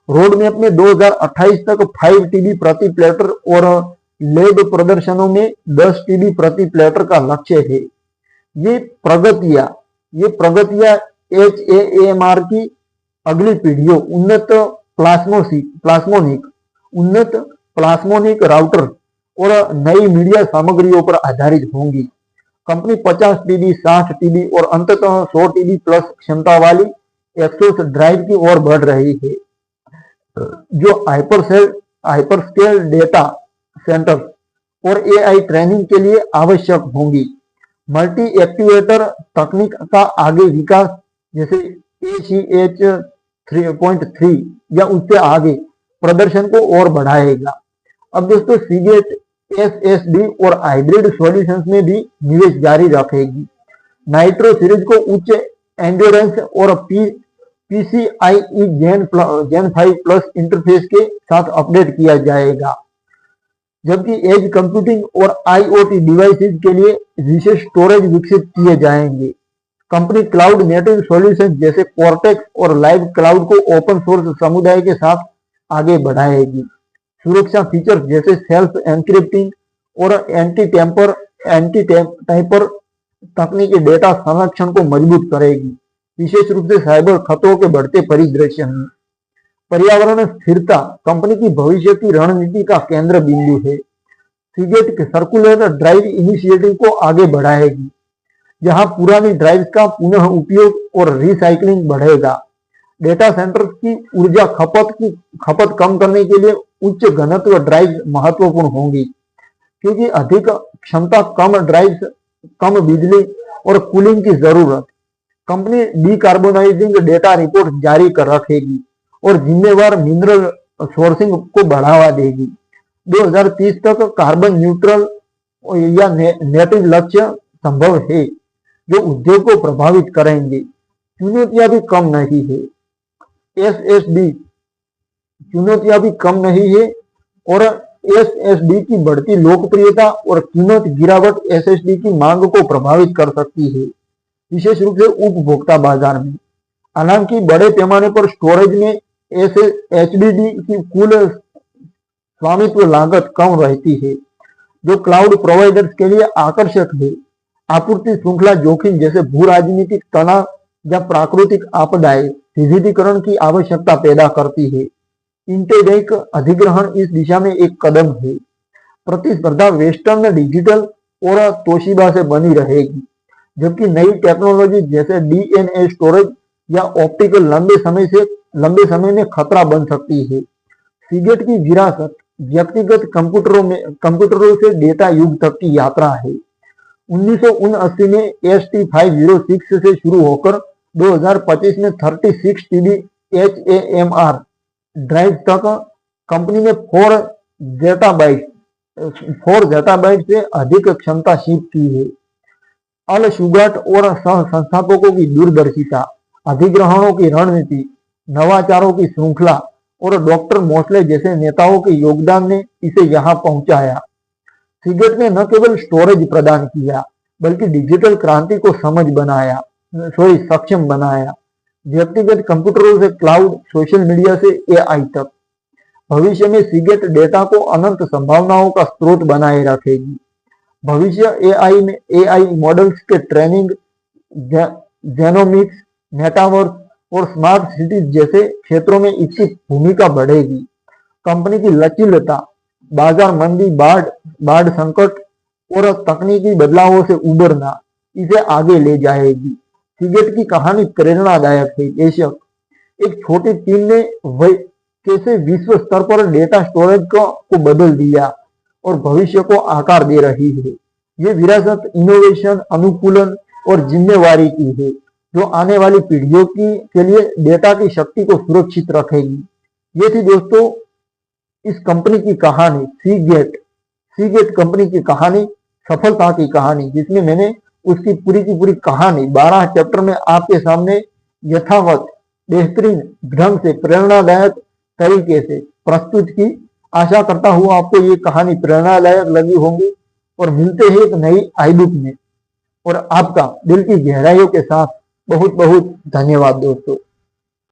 Speaker 1: रोड मैप में 2028 तक 5 TB प्रति प्लेटर और लैब प्रदर्शनों में 10 TB प्रति प्लेटर का लक्ष्य है। ये प्रगतियां HAMR की अगली पीढ़ियों, उन्नत प्लास्मोनिक राउटर और नई मीडिया सामग्रियों पर आधारित होंगी। कंपनी 50 TB, 60 TB और अंततः 100 TB प्लस क्षमता वाली एक्सेस ड्राइव की ओर बढ़ रही है, जो हाइपरस्केल डेटा सेंटर और एआई ट्रेनिंग के लिए आवश्यक होंगी। मल्टी एक्टिवेटर तकनीक का आगे विकास जैसे ACH 3.3 या उससे आगे प्रदर्शन को और बढ़ाएगा। अब दोस्तों सीगेट SSD और हाइब्रिड सॉल्यूशंस में भी निवेश जारी रखेगी। नाइट्रो सीरीज को उच्च एंड्योरेंस और PCIe Gen 5+ इंटरफेस के साथ अपडेट किया जाएगा, जबकि एज कंप्यूटिंग और IoT डिवाइसेस के लिए विशेष स्टोरेज विकसित किए जाएंगे। कंपनी क्लाउड नेटिव सॉल्यूशंस जैसे कॉर्टेक्स और लाइव क्लाउड को ओपन सोर्स समुदाय के साथ आगे बढ़ाएगी। सुरक्षा फीचर्स जैसे सेल्फ एन्क्रिप्टिंग और एंटी टैम्पर तकनीकी डेटा संरक्षण को मजबूत करेगी, विशेष रूप से साइबर खतरों के बढ़ते परिदृश्य में। पर्यावरण स्थिरता कंपनी की भविष्य की रणनीति का केंद्र बिंदु है। सीगेट सर्कुलर ड्राइव इनिशिएटिव को आगे बढ़ाएगी, जहां पुरानी ड्राइव्स का पुनः उपयोग और रिसाइकलिंग बढ़ेगा। डेटा सेंटर की ऊर्जा खपत कम करने के लिए उच्च घनत्व ड्राइव महत्वपूर्ण होंगी, क्योंकि अधिक क्षमता कम ड्राइव्स, कम बिजली और कूलिंग की जरूरत। कंपनी डीकार्बोनाइजिंग डेटा रिपोर्ट जारी कर रखेगी और जिम्मेवार मिनरल सोर्सिंग को बढ़ावा देगी। 2030 तक कार्बन न्यूट्रल या नेटिव लक्ष्य संभव है, जो उद्योग को प्रभावित करेंगे। चुनौतियां भी कम नहीं है। चुनौतियां भी कम नहीं है और SSD की बढ़ती लोकप्रियता और कीमत गिरावट SSD की मांग को प्रभावित कर सकती है, विशेष रूप से उपभोक्ता बाजार में। हालांकि बड़े पैमाने पर स्टोरेज में HDD की कुल स्वामित्व लागत कम रहती है, जो क्लाउड प्रोवाइडर्स के लिए आकर्षक है। आपूर्ति श्रृंखला जोखिम जैसे भू राजनीतिक तनाव या प्राकृतिक आपदाएं विविधीकरण की आवश्यकता पैदा करती है। इंटेल अधिग्रहण इस दिशा में एक कदम है। प्रतिस्पर्धा वेस्टर्न डिजिटल और तोशिबा से बनी रहेगी, जबकि नई टेक्नोलॉजी जैसे DNA स्टोरेज या ऑप्टिकल लंबे समय से लंबे समय में खतरा बन सकती है। सीगेट की विरासत व्यक्तिगत कंप्यूटरों से डेटा युग तक की यात्रा है। 1979 में ST506 से शुरू होकर 2025 में 36 TB HAMR ड्राइव तक कंपनी ने 4 जेटाबाइट से अधिक क्षमता शिप की है। अल शुगाट और सह संस्थापकों की दूरदर्शिता, अधिग्रहणों की रणनीति, नवाचारों की श्रृंखला और डॉक्टर मोस्ले जैसे नेताओं के योगदान ने इसे यहाँ पहुंचाया। सीगेट ने न केवल स्टोरेज प्रदान किया बल्कि डिजिटल क्रांति को सक्षम बनाया, व्यक्तिगत कंप्यूटरों से क्लाउड, सोशल मीडिया से AI तक। भविष्य में सीगेट डेटा को अनंत संभावनाओं का स्रोत बनाए रखेगी। भविष्य AI मॉडल्स के ट्रेनिंग, जेनोमिक्स, मेटावर्स और स्मार्ट सिटीज जैसे क्षेत्रों में इसकी भूमिका बढ़ेगी। कंपनी की लचीलता, बाजार मंदी, बाढ़ संकट और तकनीकी बदलावों से उबरना इसे आगे ले जाएगी। सीगेट की कहानी प्रेरणादायक है। बेशक एक छोटी टीम ने कैसे विश्व स्तर पर डेटा स्टोरेज को बदल दिया और भविष्य को आकार दे रही है। ये विरासत इनोवेशन, अनुकूलन और जिम्मेवारी की है जो आने वाली पीढ़ियों के लिए डेटा की शक्ति को सुरक्षित रखेगी। ये थी दोस्तों इस कंपनी की कहानी, सीगेट कंपनी की कहानी, सफलता की कहानी, जिसमें मैंने उसकी पूरी कहानी 12 चैप्टर में आपके सामने यथावत बेहतरीन ढंग से प्रेरणादायक तरीके से प्रस्तुत की। आशा करता हूँ आपको ये कहानी प्रेरणादायक लगी होंगी और मिलते हैं एक नई आई बुक में। और आपका दिल की गहराइयों के साथ बहुत बहुत धन्यवाद दोस्तों।